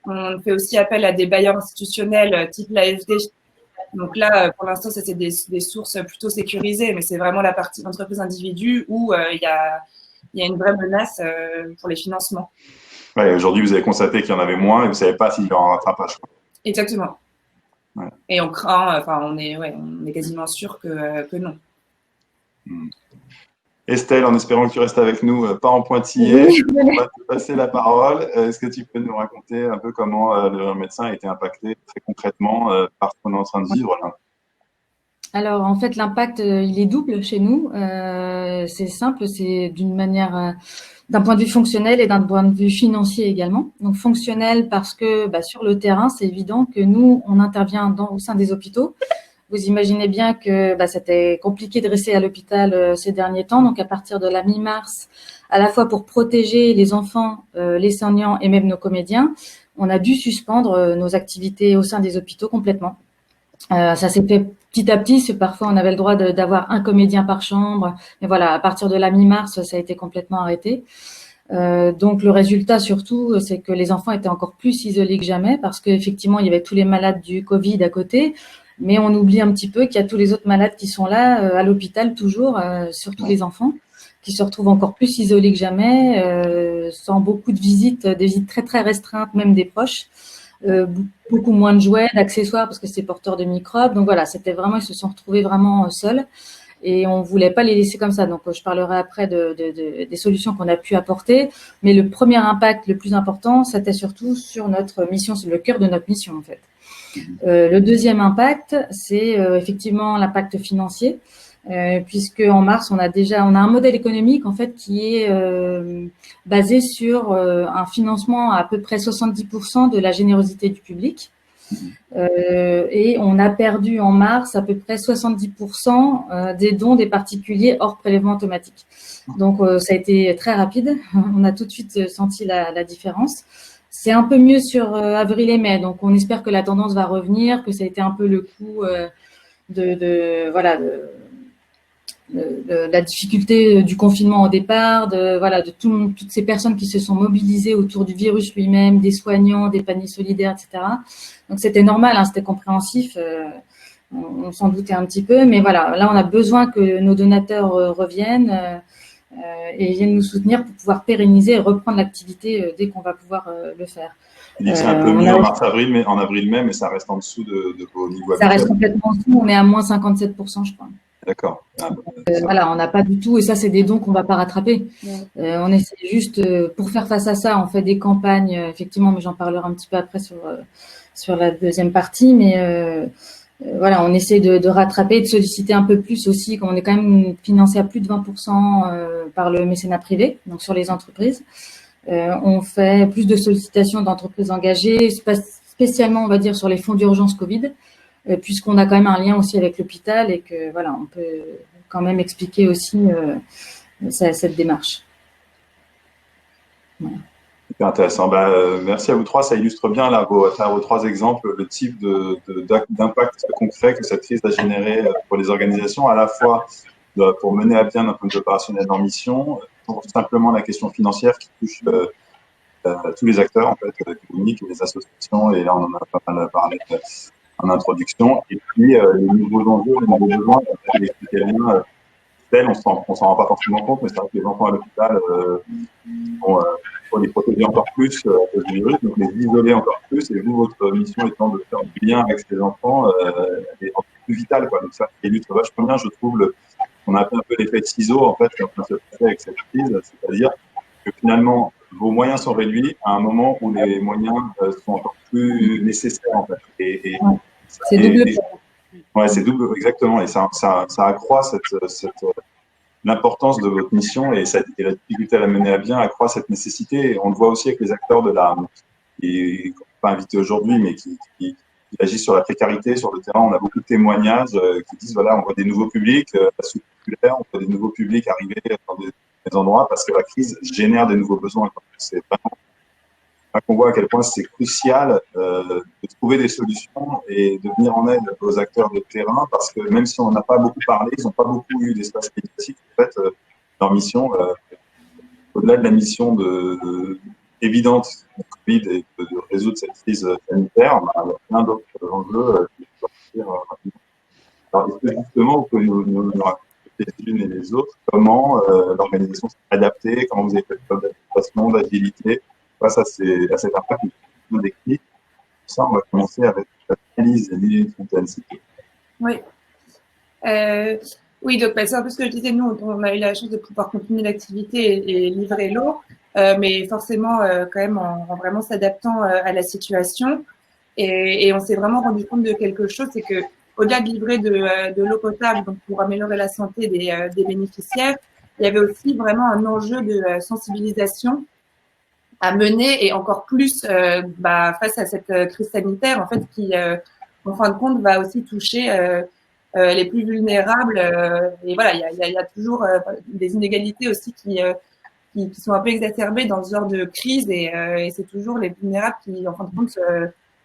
on fait aussi appel à des bailleurs institutionnels type l'AFD. Donc là, pour l'instant, ça c'est des sources plutôt sécurisées, mais c'est vraiment la partie entreprise-individu où il y a une vraie menace pour les financements. Ouais, aujourd'hui, vous avez constaté qu'il y en avait moins et vous ne savez pas s'il y aura un rattrapage. Exactement. Ouais. Et on craint, on est quasiment sûr que non. Estelle, en espérant que tu restes avec nous, pas en pointillé, oui. On va te passer la parole. Est-ce que tu peux nous raconter un peu comment le médecin a été impacté très concrètement par ce qu'on est en train de vivre là? Alors, en fait, l'impact, il est double chez nous. C'est simple, c'est d'une manière, d'un point de vue fonctionnel et d'un point de vue financier également. Donc, fonctionnel parce que sur le terrain, c'est évident que nous, on intervient au sein des hôpitaux. Vous imaginez bien que c'était compliqué de rester à l'hôpital ces derniers temps. Donc, à partir de la mi-mars, à la fois pour protéger les enfants, les soignants et même nos comédiens, on a dû suspendre nos activités au sein des hôpitaux complètement. Ça s'est fait petit à petit. Parfois, on avait le droit d'avoir un comédien par chambre. Mais voilà, à partir de la mi-mars, ça a été complètement arrêté. Donc, le résultat surtout, c'est que les enfants étaient encore plus isolés que jamais parce qu'effectivement, il y avait tous les malades du Covid à côté. Mais on oublie un petit peu qu'il y a tous les autres malades qui sont là à l'hôpital toujours, surtout les enfants, qui se retrouvent encore plus isolés que jamais, sans beaucoup de visites, des visites très très restreintes, même des proches, beaucoup moins de jouets, d'accessoires parce que c'est porteur de microbes. Donc voilà, c'était vraiment, ils se sont retrouvés vraiment seuls et on voulait pas les laisser comme ça. Donc je parlerai après des solutions qu'on a pu apporter, mais le premier impact, le plus important, c'était surtout sur notre mission, c'est le cœur de notre mission en fait. Le deuxième impact, c'est effectivement l'impact financier, puisque en mars, on a un modèle économique en fait qui est basé sur un financement à peu près 70% de la générosité du public. Et on a perdu en mars à peu près 70% des dons des particuliers hors prélèvement automatique. Donc ça a été très rapide, on a tout de suite senti la différence. C'est un peu mieux sur avril et mai, donc on espère que la tendance va revenir, que ça a été un peu le coup de la difficulté du confinement au départ, de toutes ces personnes qui se sont mobilisées autour du virus lui-même, des soignants, des paniers solidaires, etc. Donc c'était normal, c'était compréhensif, on s'en doutait un petit peu, mais voilà, là on a besoin que nos donateurs reviennent. Et viennent nous soutenir pour pouvoir pérenniser et reprendre l'activité dès qu'on va pouvoir le faire. Il dit que c'est un peu mieux en mars-avril, en avril-mai, mais ça reste en dessous de vos niveaux habituels. Ça reste complètement en dessous, on est à moins 57%, je crois. D'accord. Voilà, on n'a pas du tout, et ça, c'est des dons qu'on ne va pas rattraper. On essaie juste, pour faire face à ça, on fait des campagnes, effectivement, mais j'en parlerai un petit peu après sur la deuxième partie, mais voilà, on essaie de rattraper, de solliciter un peu plus aussi, comme on est quand même financé à plus de 20% par le mécénat privé, donc sur les entreprises. On fait plus de sollicitations d'entreprises engagées, spécialement, on va dire, sur les fonds d'urgence Covid, puisqu'on a quand même un lien aussi avec l'hôpital et que, voilà, on peut quand même expliquer aussi cette démarche. Voilà. Super intéressant. Merci à vous trois. Ça illustre bien là, vos trois exemples, le type d'impact concret que cette crise a généré pour les organisations, à la fois pour mener à bien d'un point de vue opérationnel en mission, pour simplement la question financière qui touche tous les acteurs en fait, économiques, les associations, et là on en a pas mal parlé en introduction, et puis les nouveaux enjeux, les nouveaux besoins, on s'en rend pas forcément compte, mais c'est vrai que les enfants à l'hôpital, faut les protéger encore plus du virus, donc les isoler encore plus, et vous, votre mission étant de faire du lien avec ces enfants, est encore plus vitale, quoi. Donc ça illustre vachement bien, je trouve, on a fait un peu l'effet de ciseaux, en fait, quand on se fait avec cette crise, c'est-à-dire que finalement, vos moyens sont réduits à un moment où les moyens sont encore plus nécessaires, en fait. C'est double. Ouais, c'est double, exactement, et ça accroît l'importance de votre mission et la difficulté à la mener à bien accroît cette nécessité. Et on le voit aussi avec les acteurs qui ne sont pas invités aujourd'hui, mais qui qui agissent sur la précarité sur le terrain. On a beaucoup de témoignages qui disent voilà, on voit des nouveaux publics, la soupe populaire, on voit des nouveaux publics arriver dans des endroits parce que la crise génère des nouveaux besoins. C'est vraiment qu'on voit à quel point c'est crucial de trouver des solutions et de venir en aide aux acteurs de terrain parce que même si on n'a pas beaucoup parlé, ils n'ont pas beaucoup eu d'espace médiatique. En fait, leur mission, au-delà de la mission évidente du Covid et de résoudre cette crise sanitaire, il y a plein d'autres enjeux qui peuvent sortir rapidement. Alors, est-ce que justement, vous pouvez nous raconter les unes et les autres comment l'organisation s'est adaptée, comment vous avez fait preuve d'adaptation, d'agilité face à cet impact que vous décrit. Ça, on va commencer avec Élise Fontaine. Oui. Oui, donc c'est un peu ce que je disais. Nous, on a eu la chance de pouvoir continuer l'activité et livrer l'eau, mais forcément, quand même, en vraiment s'adaptant à la situation. Et on s'est vraiment rendu compte de quelque chose, c'est que au-delà de livrer de l'eau potable, donc pour améliorer la santé des bénéficiaires, il y avait aussi vraiment un enjeu de sensibilisation à mener et encore plus face à cette crise sanitaire, en fait, qui, en fin de compte, va aussi toucher les plus vulnérables. Et voilà, il y a toujours des inégalités aussi qui sont un peu exacerbées dans ce genre de crise et c'est toujours les vulnérables qui, en fin de compte,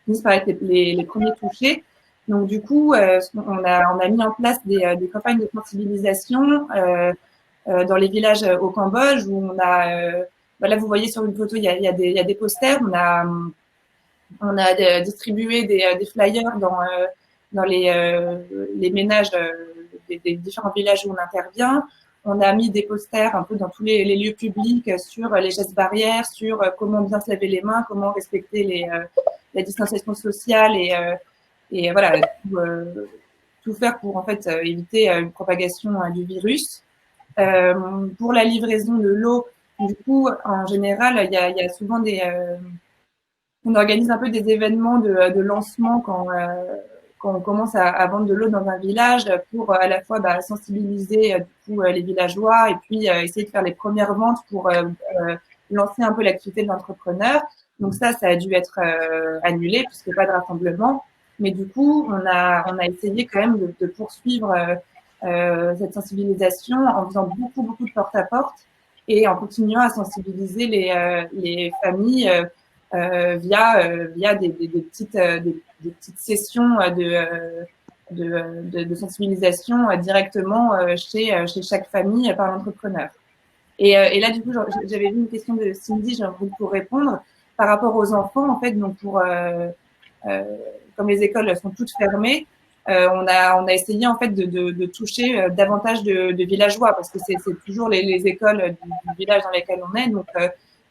finissent par être les premiers touchés. Donc, du coup, on a mis en place des campagnes de sensibilisation dans les villages au Cambodge où on a là, vous voyez sur une photo, il y a des posters. On a distribué des flyers dans les ménages des différents villages où on intervient. On a mis des posters un peu dans tous les lieux publics sur les gestes barrières, sur comment bien se laver les mains, comment respecter la distanciation sociale et voilà, tout faire pour en fait éviter une propagation du virus. Pour la livraison de l'eau, du coup, en général, il y a souvent on organise un peu des événements de lancement quand on commence à vendre de l'eau dans un village pour à la fois sensibiliser du coup les villageois et puis essayer de faire les premières ventes pour lancer un peu l'activité de l'entrepreneur. Donc ça a dû être annulé puisque pas de rassemblement. Mais du coup, on a essayé quand même de poursuivre cette sensibilisation en faisant beaucoup de porte-à-porte et en continuant à sensibiliser les familles via des petites sessions de sensibilisation directement chez chaque famille par l'entrepreneur. Et là, du coup, j'avais vu une question de Cindy, j'ai envie de répondre par rapport aux enfants, en fait, donc comme les écoles sont toutes fermées, on a essayé en fait de toucher davantage de villageois parce que c'est toujours les écoles du village dans lesquelles on est. Donc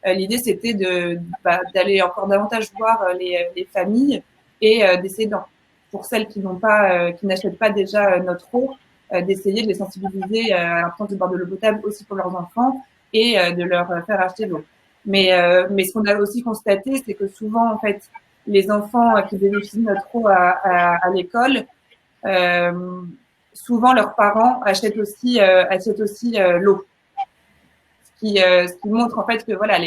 l'idée c'était d'aller encore davantage voir les familles et d'essayer pour celles qui n'achètent pas déjà notre eau, d'essayer de les sensibiliser à l'importance de boire de l'eau potable aussi pour leurs enfants et de leur faire acheter de l'eau. Mais ce qu'on a aussi constaté, c'est que souvent en fait les enfants qui bénéficient de notre eau à l'école, souvent leurs parents achètent aussi l'eau, ce qui montre en fait que voilà,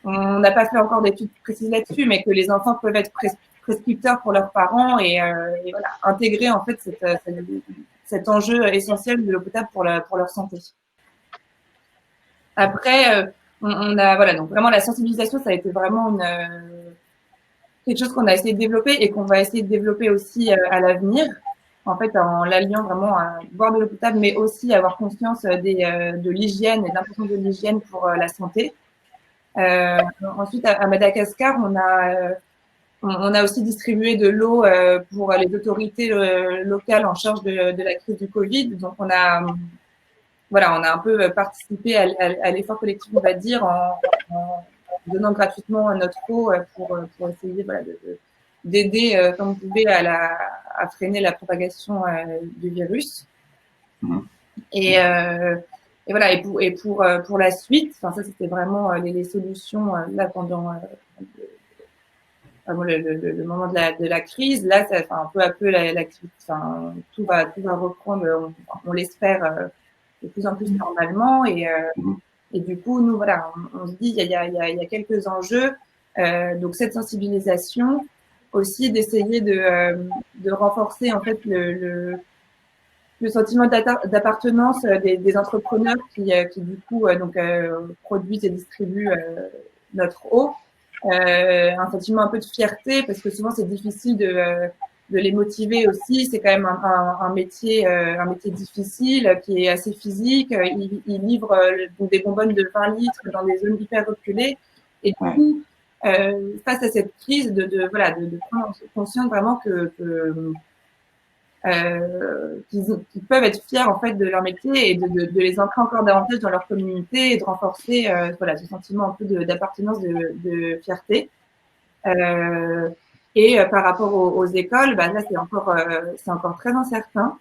on n'a pas fait encore d'études précises là-dessus, mais que les enfants peuvent être prescripteurs pour leurs parents et voilà, intégrer en fait cet enjeu essentiel de l'eau potable pour leur santé. Après, on a voilà, donc vraiment la sensibilisation, ça a été vraiment quelque chose qu'on a essayé de développer et qu'on va essayer de développer aussi à l'avenir, en fait, en l'alliant vraiment à boire de l'eau potable, mais aussi avoir conscience de l'hygiène et de l'importance de l'hygiène pour la santé. Ensuite, à Madagascar, on a aussi distribué de l'eau pour les autorités locales en charge de la crise du Covid. Donc, on a un peu participé à l'effort collectif, on va dire, en donnant gratuitement notre eau pour essayer d'aider comme vous pouvez à freiner la propagation du virus. Et voilà, et pour la suite, ça c'était vraiment les solutions là pendant le moment de la crise. Là, peu à peu l'activité, tout va reprendre, on l'espère de plus en plus normalement et du coup, nous, voilà, on se dit, il y a quelques enjeux. Donc, cette sensibilisation, aussi d'essayer de renforcer en fait le sentiment d'appartenance des entrepreneurs qui du coup produisent et distribuent notre eau. Un sentiment un peu de fierté parce que souvent c'est difficile de les motiver aussi. C'est quand même un métier difficile qui est assez physique. Ils livrent des bonbonnes de 20 litres dans des zones hyper reculées. Et du coup, face à cette crise, de prendre conscience vraiment qu'ils peuvent être fiers en fait de leur métier et de les ancrer encore davantage dans leur communauté et de renforcer ce sentiment un peu d'appartenance, de fierté. Par rapport aux écoles, là c'est encore très incertain.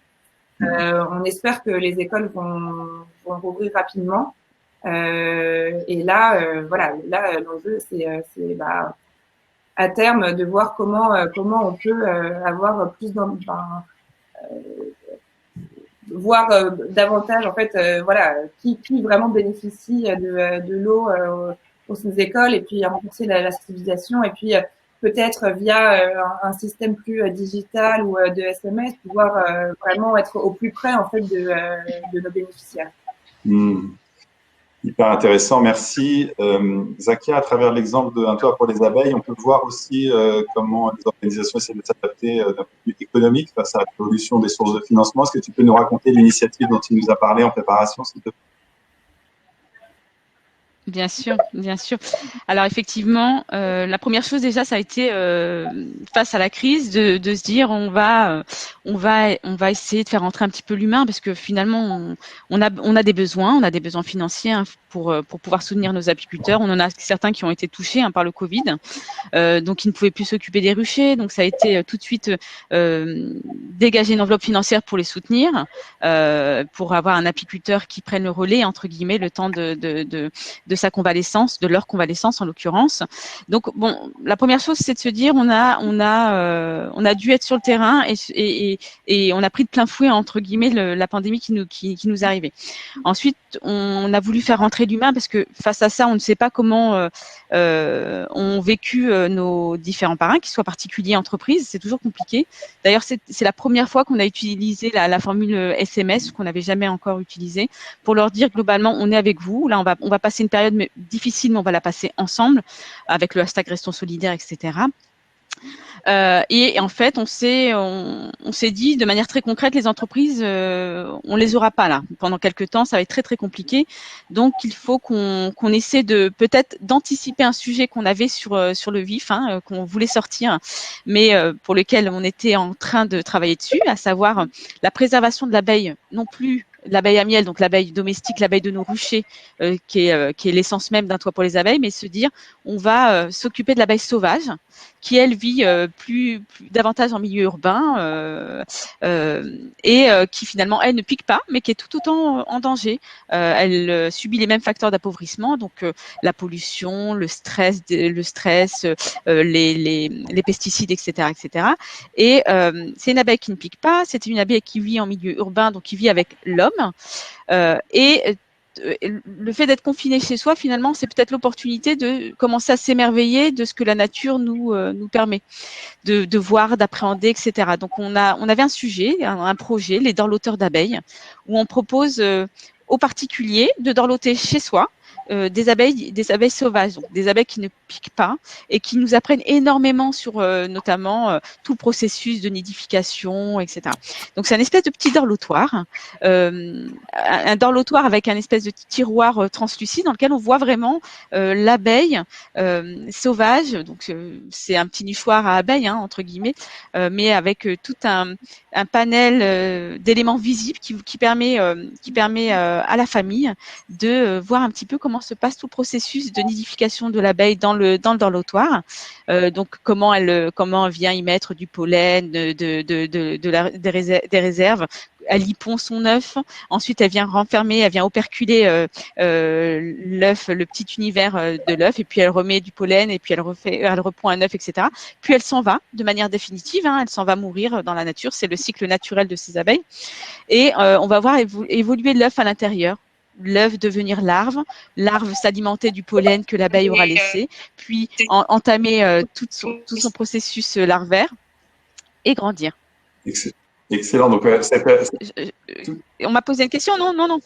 On espère que les écoles vont rouvrir rapidement. Et là l'enjeu c'est à terme de voir comment on peut avoir plus voir davantage en fait qui vraiment bénéficie de l'eau pour ces écoles et puis renforcer la sensibilisation et puis peut-être via un système plus digital ou de SMS pouvoir vraiment être au plus près en fait de nos bénéficiaires. Hyper intéressant, merci. Zakia, à travers l'exemple d'un toit pour les abeilles, on peut voir aussi comment les organisations essaient de s'adapter d'un point de vue économique face à l'évolution des sources de financement. Est-ce que tu peux nous raconter l'initiative dont tu nous as parlé en préparation, s'il te plaît ? Bien sûr, bien sûr. Alors effectivement, la première chose déjà, ça a été face à la crise de se dire on va essayer de faire entrer un petit peu l'humain parce que finalement on a des besoins financiers pour pouvoir soutenir nos apiculteurs. On en a certains qui ont été touchés par le Covid, donc ils ne pouvaient plus s'occuper des ruchers. Donc ça a été tout de suite dégager une enveloppe financière pour les soutenir, pour avoir un apiculteur qui prenne le relais entre guillemets le temps de sa convalescence, de leur convalescence en l'occurrence. Donc bon, la première chose c'est de se dire on a dû être sur le terrain et on a pris de plein fouet entre guillemets la pandémie qui nous arrivait. Ensuite, on a voulu faire rentrer l'humain parce que face à ça, on ne sait pas comment ont vécu nos différents parrains, qu'ils soient particuliers, entreprises, c'est toujours compliqué. D'ailleurs, c'est la première fois qu'on a utilisé la formule SMS qu'on n'avait jamais encore utilisée pour leur dire globalement on est avec vous. Là, on va passer une période difficile, mais on va la passer ensemble avec le hashtag Restons solidaires, etc. Et en fait, on s'est dit de manière très concrète, les entreprises, on les aura pas là pendant quelques temps, ça va être très très compliqué. Donc, il faut qu'on essaie de peut-être d'anticiper un sujet qu'on avait sur le vif, qu'on voulait sortir, mais pour lequel on était en train de travailler dessus, à savoir la préservation de l'abeille, non plus l'abeille à miel, donc l'abeille domestique, l'abeille de nos ruchers, qui est l'essence même d'un toit pour les abeilles, mais se dire on va s'occuper de l'abeille sauvage, qui elle vit plus davantage en milieu urbain et qui finalement elle ne pique pas, mais qui est tout autant en danger. Elle subit les mêmes facteurs d'appauvrissement, donc la pollution, le stress, les pesticides, etc., etc. Et c'est une abeille qui ne pique pas, c'est une abeille qui vit en milieu urbain, donc qui vit avec l'homme. Et le fait d'être confiné chez soi, finalement, c'est peut-être l'opportunité de commencer à s'émerveiller de ce que la nature nous permet de voir, d'appréhender, etc. Donc, on avait un sujet, un projet, les dorloteurs d'abeilles, où on propose aux particuliers de dorloter chez soi des abeilles sauvages, donc des abeilles qui ne piquent pas et qui nous apprennent énormément sur notamment tout le processus de nidification, etc. Donc c'est un espèce de petit dorlotoir, un dorlotoir avec un espèce de tiroir translucide dans lequel on voit vraiment l'abeille sauvage. Donc c'est un petit nichoir à abeilles entre guillemets, mais avec tout un panel d'éléments visibles qui permet à la famille de voir un petit peu comment se passe tout le processus de nidification de l'abeille dans le dorlotoir. Donc comment elle vient y mettre du pollen, des réserves. Elle y pond son œuf. Ensuite, elle vient renfermer, elle vient operculer l'œuf, le petit univers de l'œuf, et puis elle remet du pollen, et puis elle repond un œuf, etc. Puis elle s'en va de manière définitive. Elle s'en va mourir dans la nature. C'est le cycle naturel de ces abeilles. Et on va voir évoluer l'œuf à l'intérieur l'œuf devenir larve, larve s'alimenter du pollen que l'abeille aura laissé, puis entamer tout son processus larvaire et grandir. Excellent. Donc, on m'a posé une question? Non. non,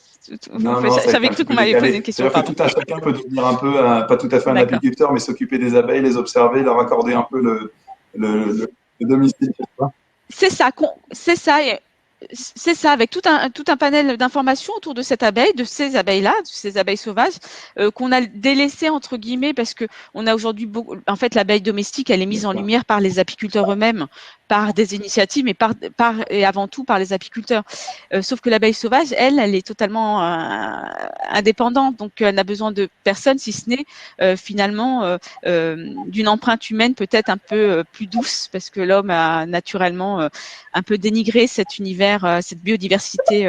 J'avais cru qu'on m'avait posé une question. C'est-à-dire que tout un chacun peut devenir un peu, pas tout à fait un apiculteur, mais s'occuper des abeilles, les observer, leur accorder un peu le domicile. C'est ça, avec tout un panel d'informations autour de cette abeille, de ces abeilles-là, de ces abeilles sauvages, qu'on a délaissées entre guillemets parce que on a aujourd'hui en fait, l'abeille domestique, elle est mise en lumière par les apiculteurs eux-mêmes, par des initiatives, mais et avant tout par les apiculteurs. Sauf que l'abeille sauvage, elle est totalement indépendante, donc elle n'a besoin de personne, si ce n'est finalement d'une empreinte humaine peut-être un peu plus douce, parce que l'homme a naturellement un peu dénigré cet univers, cette biodiversité.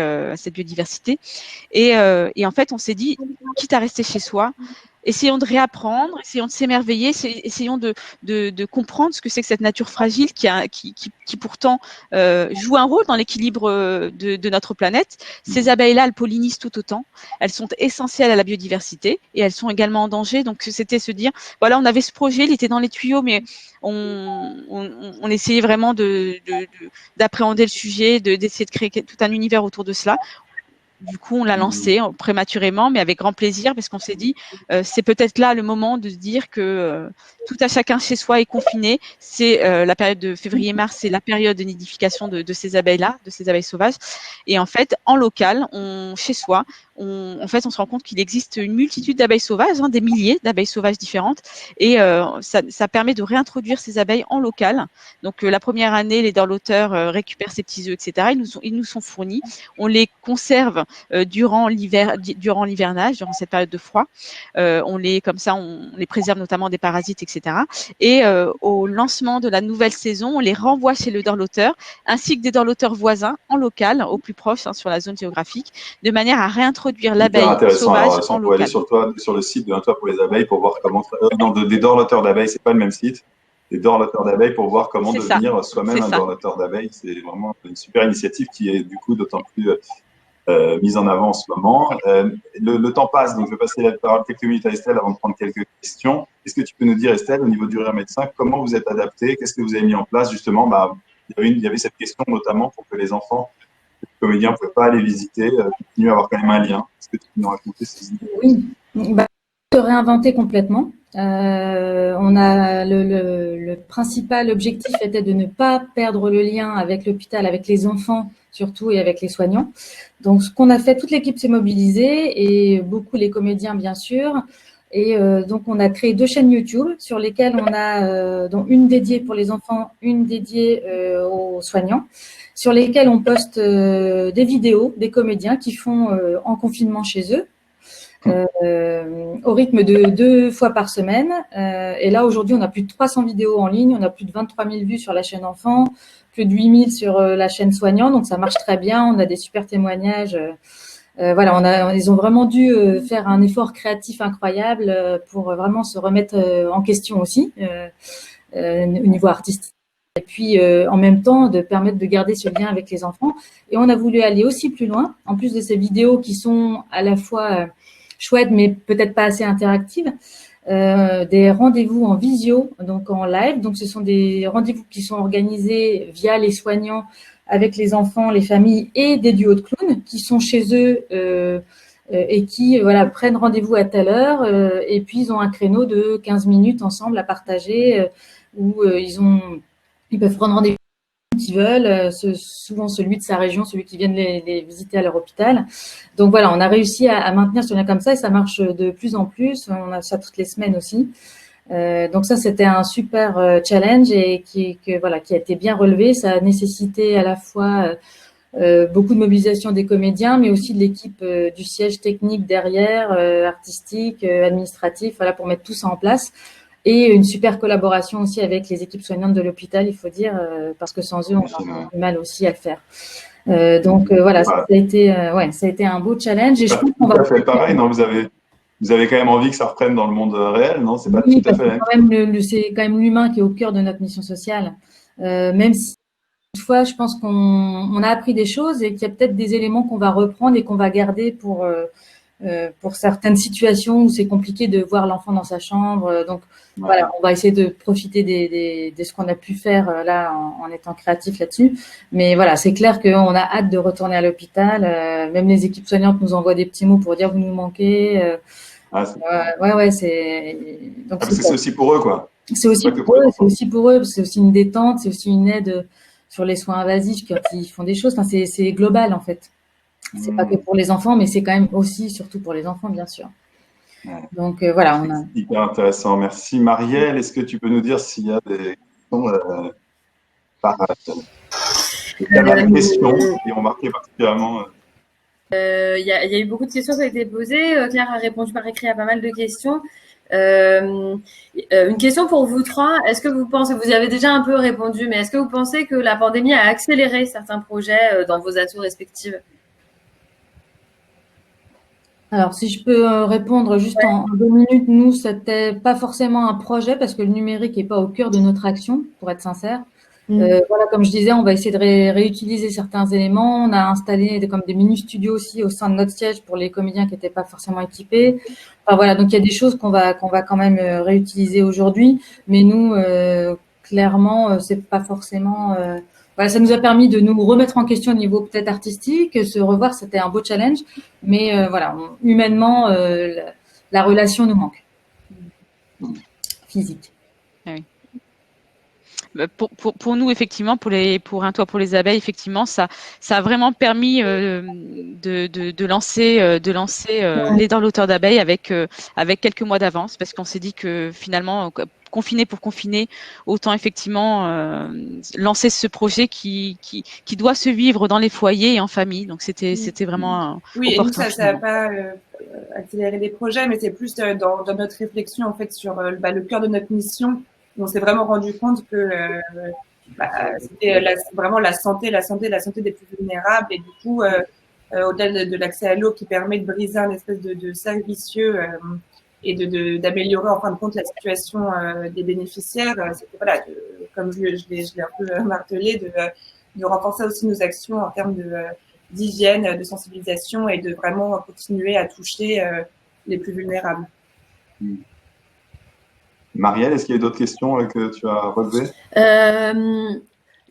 Et en fait, on s'est dit, quitte à rester chez soi, essayons de réapprendre, essayons de s'émerveiller, essayons de comprendre ce que c'est que cette nature fragile qui pourtant joue un rôle dans l'équilibre de notre planète. Ces abeilles-là, elles pollinisent tout autant. Elles sont essentielles à la biodiversité et elles sont également en danger. Donc, c'était se dire, voilà, on avait ce projet, il était dans les tuyaux, mais on essayait vraiment d'appréhender le sujet, d'essayer de créer tout un univers autour de cela. Du coup, on l'a lancé prématurément, mais avec grand plaisir, parce qu'on s'est dit, c'est peut-être là le moment de se dire que tout à chacun chez soi est confiné. C'est la période de février-mars, c'est la période de nidification de ces abeilles-là, de ces abeilles sauvages. Et en fait, en local, chez soi, on se rend compte qu'il existe une multitude d'abeilles sauvages, des milliers d'abeilles sauvages différentes, et ça permet de réintroduire ces abeilles en local. Donc, la première année, les dorloteurs récupèrent ces petits œufs, etc. Ils nous sont fournis. On les conserve durant l'hivernage, durant cette période de froid. On les préserve notamment des parasites, etc. Et au lancement de la nouvelle saison, on les renvoie chez le dorloteur, ainsi que des dorloteurs voisins en local, au plus proche, sur la zone géographique, de manière à réintroduire l'abeille sauvage en local. Aller sur le site de Un Toit pour les abeilles pour voir comment... des dorloteurs d'abeilles, c'est pas le même site. Des dorloteurs d'abeilles pour voir comment devenir soi-même un dorloteur d'abeilles. C'est vraiment une super initiative qui est du coup d'autant plus mise en avant en ce moment. Le temps passe, donc je vais passer la parole quelques minutes à Estelle avant de prendre quelques questions. Est-ce que tu peux nous dire, Estelle, au niveau du Rire Médecin, comment vous êtes adapté? Qu'est-ce que vous avez mis en place justement? Il y avait cette question notamment pour que les enfants, les comédiens ne pouvaient pas aller visiter, continuent à avoir quand même un lien. Est-ce que tu peux nous raconter ces idées? Oui, se réinventer complètement. On a le principal objectif était de ne pas perdre le lien avec l'hôpital, avec les enfants surtout et avec les soignants. Donc, ce qu'on a fait, toute l'équipe s'est mobilisée et beaucoup les comédiens bien sûr. Et donc, on a créé 2 chaînes YouTube sur lesquelles on a dont une dédiée pour les enfants, une dédiée aux soignants, sur lesquelles on poste des vidéos des comédiens qui font en confinement chez eux. Au rythme de 2 fois par semaine. Et là, aujourd'hui, on a plus de 300 vidéos en ligne, on a plus de 23 000 vues sur la chaîne enfant, plus de 8 000 sur la chaîne soignant, donc ça marche très bien, on a des super témoignages. Voilà, ils ont vraiment dû faire un effort créatif incroyable pour vraiment se remettre en question aussi au niveau artistique. Et puis, en même temps, de permettre de garder ce lien avec les enfants. Et on a voulu aller aussi plus loin, en plus de ces vidéos qui sont à la fois chouettes, mais peut-être pas assez interactives, des rendez-vous en visio, donc en live. Donc, ce sont des rendez-vous qui sont organisés via les soignants avec les enfants, les familles et des duos de clowns qui sont chez eux et qui prennent rendez-vous à telle heure et puis ils ont un créneau de 15 minutes ensemble à partager où ils peuvent prendre rendez-vous qu'ils veulent, souvent celui de sa région, celui qui viennent les visiter à leur hôpital. Donc voilà, on a réussi à maintenir ce lien comme ça et ça marche de plus en plus. On a ça toutes les semaines aussi. Donc ça, c'était un super challenge et qui a été bien relevé. Ça a nécessité à la fois beaucoup de mobilisation des comédiens, mais aussi de l'équipe du siège technique derrière, artistique, administratif, pour mettre tout ça en place. Et une super collaboration aussi avec les équipes soignantes de l'hôpital, il faut dire, parce que sans eux, on a du mal aussi à le faire. Ça a été un beau challenge. Et je pense qu'on va faire pareil, non, vous avez quand même envie que ça reprenne dans le monde réel, non? C'est pas tout à fait. C'est quand même l'humain qui est au cœur de notre mission sociale. Même si, toutefois, je pense qu'on a appris des choses et qu'il y a peut-être des éléments qu'on va reprendre et qu'on va garder pour pour certaines situations où c'est compliqué de voir l'enfant dans sa chambre. Donc voilà, on va essayer de profiter de ce qu'on a pu faire là en étant créatif là-dessus. Mais voilà, c'est clair qu'on a hâte de retourner à l'hôpital. Même les équipes soignantes nous envoient des petits mots pour dire vous nous manquez. Ouais, c'est donc parce que c'est aussi pour eux, quoi. C'est aussi pour eux, c'est aussi une détente, c'est aussi une aide sur les soins invasifs quand ils font des choses. Enfin, c'est global en fait. C'est pas que pour les enfants, mais c'est quand même aussi surtout pour les enfants, bien sûr. Donc voilà, on a. C'est hyper intéressant. Merci. Marielle, est-ce que tu peux nous dire s'il y a des questions questions qui ont marqué particulièrement il y a eu beaucoup de questions qui ont été posées. Claire a répondu par écrit à pas mal de questions. Une question pour vous trois. Est-ce que vous pensez, vous y avez déjà un peu répondu, mais est-ce que vous pensez que la pandémie a accéléré certains projets dans vos assos respectives? Alors, si je peux répondre juste en 2 minutes, nous, c'était pas forcément un projet parce que le numérique n'est pas au cœur de notre action, pour être sincère. Voilà, comme je disais, on va essayer de réutiliser certains éléments. On a installé comme des mini-studios aussi au sein de notre siège pour les comédiens qui n'étaient pas forcément équipés. Enfin, voilà, donc il y a des choses qu'on va quand même réutiliser aujourd'hui. Mais nous, clairement, c'est pas forcément... Voilà, ça nous a permis de nous remettre en question au niveau peut-être artistique, se revoir, c'était un beau challenge. Mais voilà, humainement, la relation nous manque. Physique. Oui. Pour nous, effectivement, pour un toit pour les abeilles, effectivement, ça a vraiment permis de lancer les dans l'auteur d'abeilles avec quelques mois d'avance, parce qu'on s'est dit que finalement, confiné pour confiner, autant effectivement lancer ce projet qui doit se vivre dans les foyers et en famille. Donc c'était vraiment oui, opportun. Et nous, ça n'a pas accéléré les projets, mais c'est plus dans notre réflexion en fait sur le cœur de notre mission. On s'est vraiment rendu compte que c'était vraiment la santé des plus vulnérables, et du coup, au-delà de l'accès à l'eau qui permet de briser un espèce de cercle vicieux et d'améliorer en fin de compte la situation des bénéficiaires, c'était voilà, comme je l'ai un peu martelé, de renforcer aussi nos actions en termes d'hygiène, de sensibilisation, et de vraiment continuer à toucher les plus vulnérables. Marielle, est-ce qu'il y a d'autres questions que tu as relevées?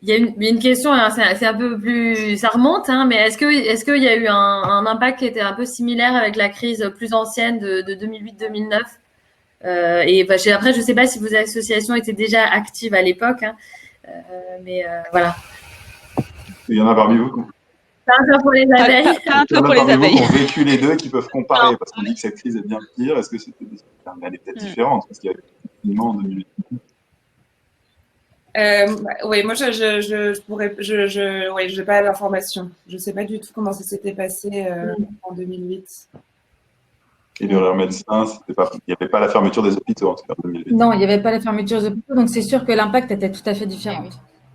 Il y a une question, hein, c'est un peu plus, ça remonte, hein, mais est-ce qu'il y a eu un impact qui était un peu similaire avec la crise plus ancienne de 2008-2009? Et après, je ne sais pas si vos associations étaient déjà actives à l'époque, hein, mais voilà. Il y en a parmi vous. Pas un toit pour les abeilles. Il y en a parmi vous qui ont vécu les deux, qui peuvent comparer, parce qu'on dit que cette crise est bien pire. Est-ce que c'était elle est peut-être différente, parce qu'il y a en 2008. Oui, moi je n'ai pas l'information. Je ne sais pas du tout comment ça s'était passé en 2008. Et le médecin, il n'y avait pas la fermeture des hôpitaux en tout cas en 2008. Non, il n'y avait pas la fermeture des hôpitaux, donc c'est sûr que l'impact était tout à fait différent.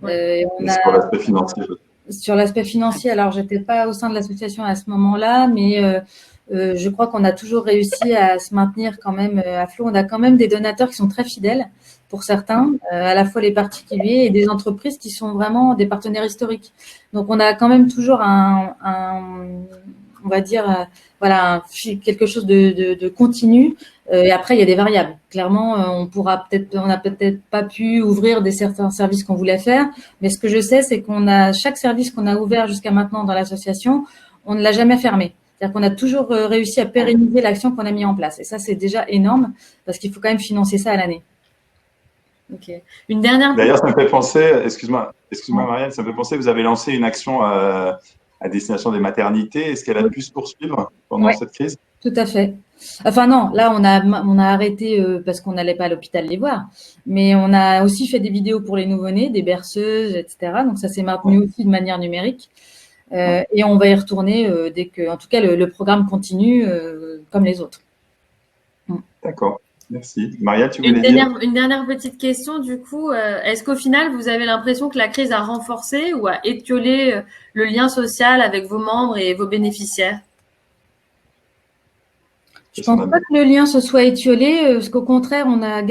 Sur l'aspect financier. Sur l'aspect financier, alors j'étais pas au sein de l'association à ce moment-là, mais je crois qu'on a toujours réussi à se maintenir quand même à flot. On a quand même des donateurs qui sont très fidèles pour certains, à la fois les particuliers et des entreprises qui sont vraiment des partenaires historiques. Donc on a quand même toujours on va dire, voilà, quelque chose de continu. Et après, il y a des variables. Clairement, on n'a peut-être pas pu ouvrir certains services qu'on voulait faire. Mais ce que je sais, c'est chaque service qu'on a ouvert jusqu'à maintenant dans l'association, on ne l'a jamais fermé. C'est-à-dire qu'on a toujours réussi à pérenniser l'action qu'on a mis en place. Et ça, c'est déjà énorme parce qu'il faut quand même financer ça à l'année. Ok. Une dernière. D'ailleurs, ça me fait penser, excuse-moi Marianne, ça me fait penser, vous avez lancé une action à destination des maternités. Est-ce qu'elle a pu se poursuivre pendant cette crise? Tout à fait. Enfin non, là on a arrêté parce qu'on n'allait pas à l'hôpital les voir, mais on a aussi fait des vidéos pour les nouveau-nés, des berceuses, etc. Donc ça s'est maintenu aussi de manière numérique, et on va y retourner dès que, en tout cas, le programme continue comme les autres. D'accord. Merci. Maria, tu voulais dire? Une dernière petite question, du coup. Est-ce qu'au final, vous avez l'impression que la crise a renforcé ou a étiolé le lien social avec vos membres et vos bénéficiaires? Je pense pas que le lien se soit étiolé, parce qu'au contraire, on a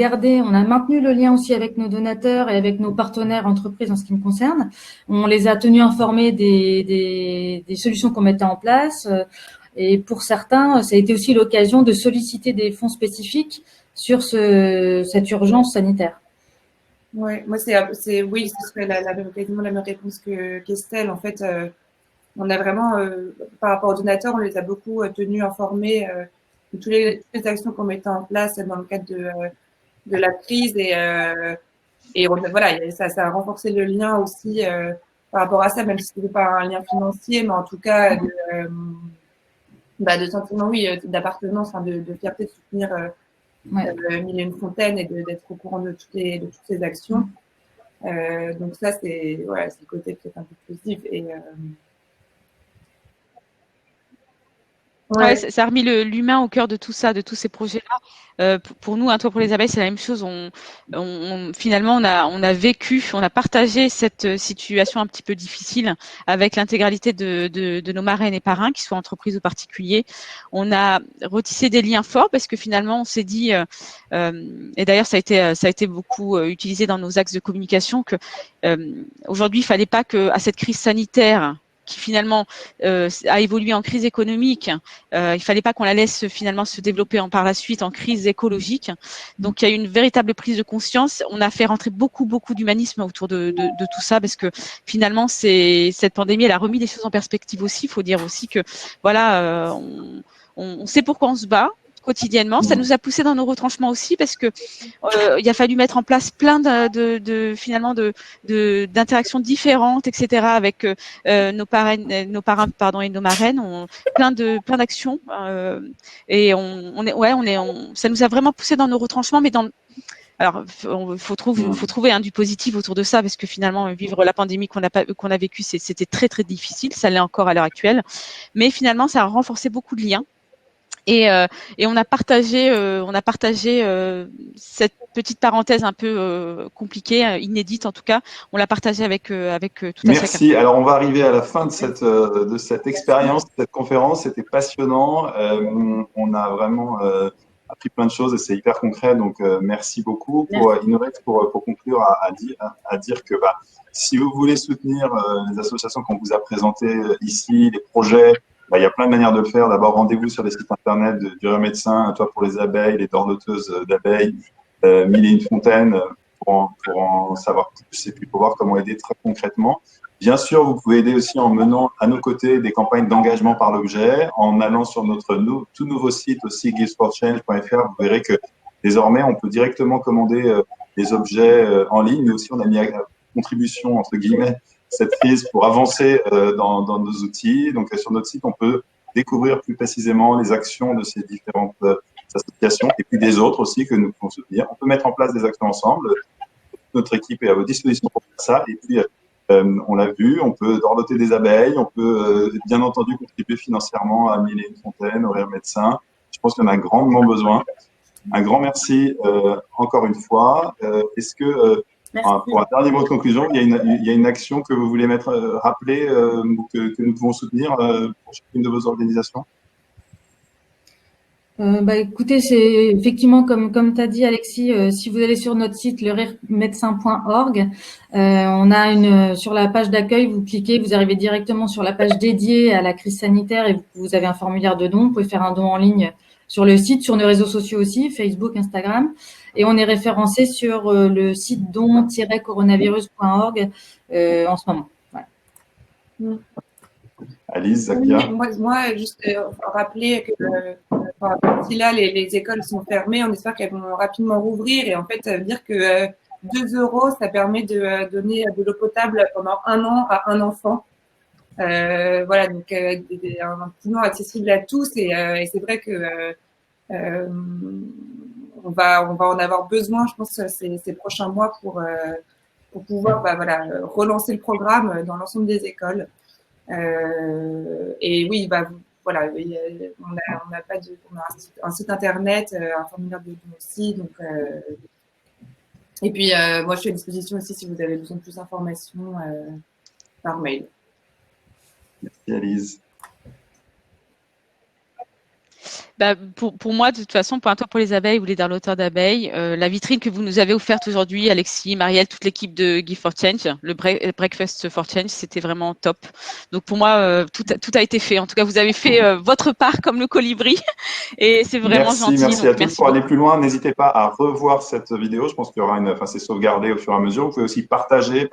maintenu le lien aussi avec nos donateurs et avec nos partenaires entreprises en ce qui me concerne. On les a tenus informés des solutions qu'on mettait en place. Et pour certains, ça a été aussi l'occasion de solliciter des fonds spécifiques sur cette urgence sanitaire. Ouais, moi oui, ce serait quasiment la même réponse qu'Estelle. En fait, on a vraiment, par rapport aux donateurs, on les a beaucoup tenus informés de toutes les actions qu'on mettait en place dans le cadre de la crise et voilà, ça a renforcé le lien aussi par rapport à ça, même si ce n'était pas un lien financier, mais en tout cas de sentiment, oui, d'appartenance, enfin, de fierté de soutenir Mille et une fontaines et d'être au courant de toutes ces actions. Donc ça, c'est le côté peut-être un peu positif. Et, Ouais, ça a remis l'humain au cœur de tout ça, de tous ces projets-là. Pour nous, un toit pour les abeilles, c'est la même chose. Finalement, on a vécu, on a partagé cette situation un petit peu difficile avec l'intégralité de nos marraines et parrains, qu'ils soient entreprises ou particuliers. On a retissé des liens forts parce que finalement, on s'est dit, et d'ailleurs, ça a été beaucoup utilisé dans nos axes de communication, que aujourd'hui, il fallait pas que à cette crise sanitaire qui finalement a évolué en crise économique, il fallait pas qu'on la laisse finalement se développer par la suite en crise écologique. Donc il y a eu une véritable prise de conscience. On a fait rentrer beaucoup d'humanisme autour de tout ça parce que finalement cette pandémie, elle a remis les choses en perspective aussi. Il faut dire aussi que voilà, on sait pourquoi on se bat quotidiennement. Ça nous a poussé dans nos retranchements aussi parce que il a fallu mettre en place plein finalement d'interactions différentes, etc. avec nos parrains pardon et nos marraines, plein d'actions et ça nous a vraiment poussé dans nos retranchements, mais alors, faut trouver du positif autour de ça parce que finalement vivre la pandémie qu'on a vécue, c'était très difficile, ça l'est encore à l'heure actuelle, mais finalement ça a renforcé beaucoup de liens. Et on a partagé cette petite parenthèse un peu compliquée, inédite en tout cas. On l'a partagée avec tout à chacun. Merci. Alors, on va arriver à la fin de cette expérience, de cette conférence. C'était passionnant. On a vraiment appris plein de choses et c'est hyper concret. Donc, merci beaucoup. Pour conclure, à dire que si vous voulez soutenir les associations qu'on vous a présentées ici, les projets, il y a plein de manières de le faire. D'abord, rendez-vous sur les sites internet du Rire Médecin, Un toit pour les abeilles, les dorloteuses d'abeilles, Mille et une fontaines, pour en savoir plus et puis pour voir comment aider très concrètement. Bien sûr, vous pouvez aider aussi en menant à nos côtés des campagnes d'engagement par l'objet, en allant sur notre tout nouveau site aussi, givesforchange.fr. Vous verrez que désormais, on peut directement commander des objets en ligne, mais aussi on a mis à contribution, entre guillemets, cette crise pour avancer dans nos outils. Donc, sur notre site, on peut découvrir plus précisément les actions de ces différentes associations et puis des autres aussi que nous pouvons soutenir. On peut mettre en place des actions ensemble. Notre équipe est à votre disposition pour faire ça. Et puis, on l'a vu, on peut dorloter des abeilles, on peut bien entendu contribuer financièrement à Mille et une fontaines, au Rire Médecin. Je pense qu'on en a grandement besoin. Un grand merci encore une fois. Est-ce que pour un dernier mot de conclusion, il y a une action que vous voulez rappeler ou que nous pouvons soutenir pour chacune de vos organisations? Écoutez, c'est effectivement comme tu as dit, Alexis, si vous allez sur notre site leriremedecin.org, on a sur la page d'accueil, vous cliquez, vous arrivez directement sur la page dédiée à la crise sanitaire et vous avez un formulaire de don. Vous pouvez faire un don en ligne sur le site, sur nos réseaux sociaux aussi, Facebook, Instagram, et on est référencé sur le site don-coronavirus.org en ce moment. Voilà. Alice, Zakia. Moi, juste rappeler que si là, les écoles sont fermées, on espère qu'elles vont rapidement rouvrir. Et en fait, ça veut dire que 2 €, ça permet de donner de l'eau potable pendant 1 an à un enfant. Voilà, donc un petit nom accessible à tous. Et c'est vrai que on va en avoir besoin, je pense, ces prochains mois pour pouvoir relancer le programme dans l'ensemble des écoles. Et oui, voilà, on a un site internet, un formulaire de don aussi. Donc, et puis, moi, je suis à disposition aussi si vous avez besoin de plus d'informations par mail. Merci, Alice. Pour moi, de toute façon, peu importe pour les abeilles ou les darloteurs d'abeilles, la vitrine que vous nous avez offerte aujourd'hui, Alexis, Marielle, toute l'équipe de Give for Change, le Breakfast for Change, c'était vraiment top. Donc pour moi, tout a été fait. En tout cas, vous avez fait votre part comme le colibri et c'est vraiment gentil. Merci à tous. Merci Pour aller beaucoup. plus loin, n'hésitez pas à revoir cette vidéo. Je pense qu'il y aura c'est sauvegardé au fur et à mesure. Vous pouvez aussi partager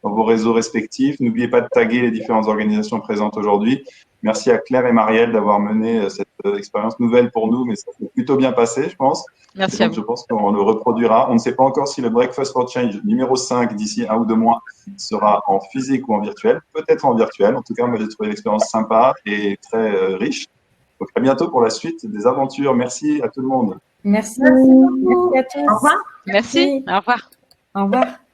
dans vos réseaux respectifs. N'oubliez pas de taguer les différentes organisations présentes aujourd'hui. Merci à Claire et Marielle d'avoir mené cette expérience nouvelle pour nous, mais ça s'est plutôt bien passé, je pense. Merci à vous. Je pense qu'on le reproduira. On ne sait pas encore si le Breakfast for Change numéro 5, d'ici 1 ou 2 mois, sera en physique ou en virtuel. Peut-être en virtuel. En tout cas, moi, j'ai trouvé l'expérience sympa et très riche. Donc, à bientôt pour la suite des aventures. Merci à tout le monde. Merci. Merci beaucoup. Merci à tous. Au revoir. Merci. Au revoir. Au revoir.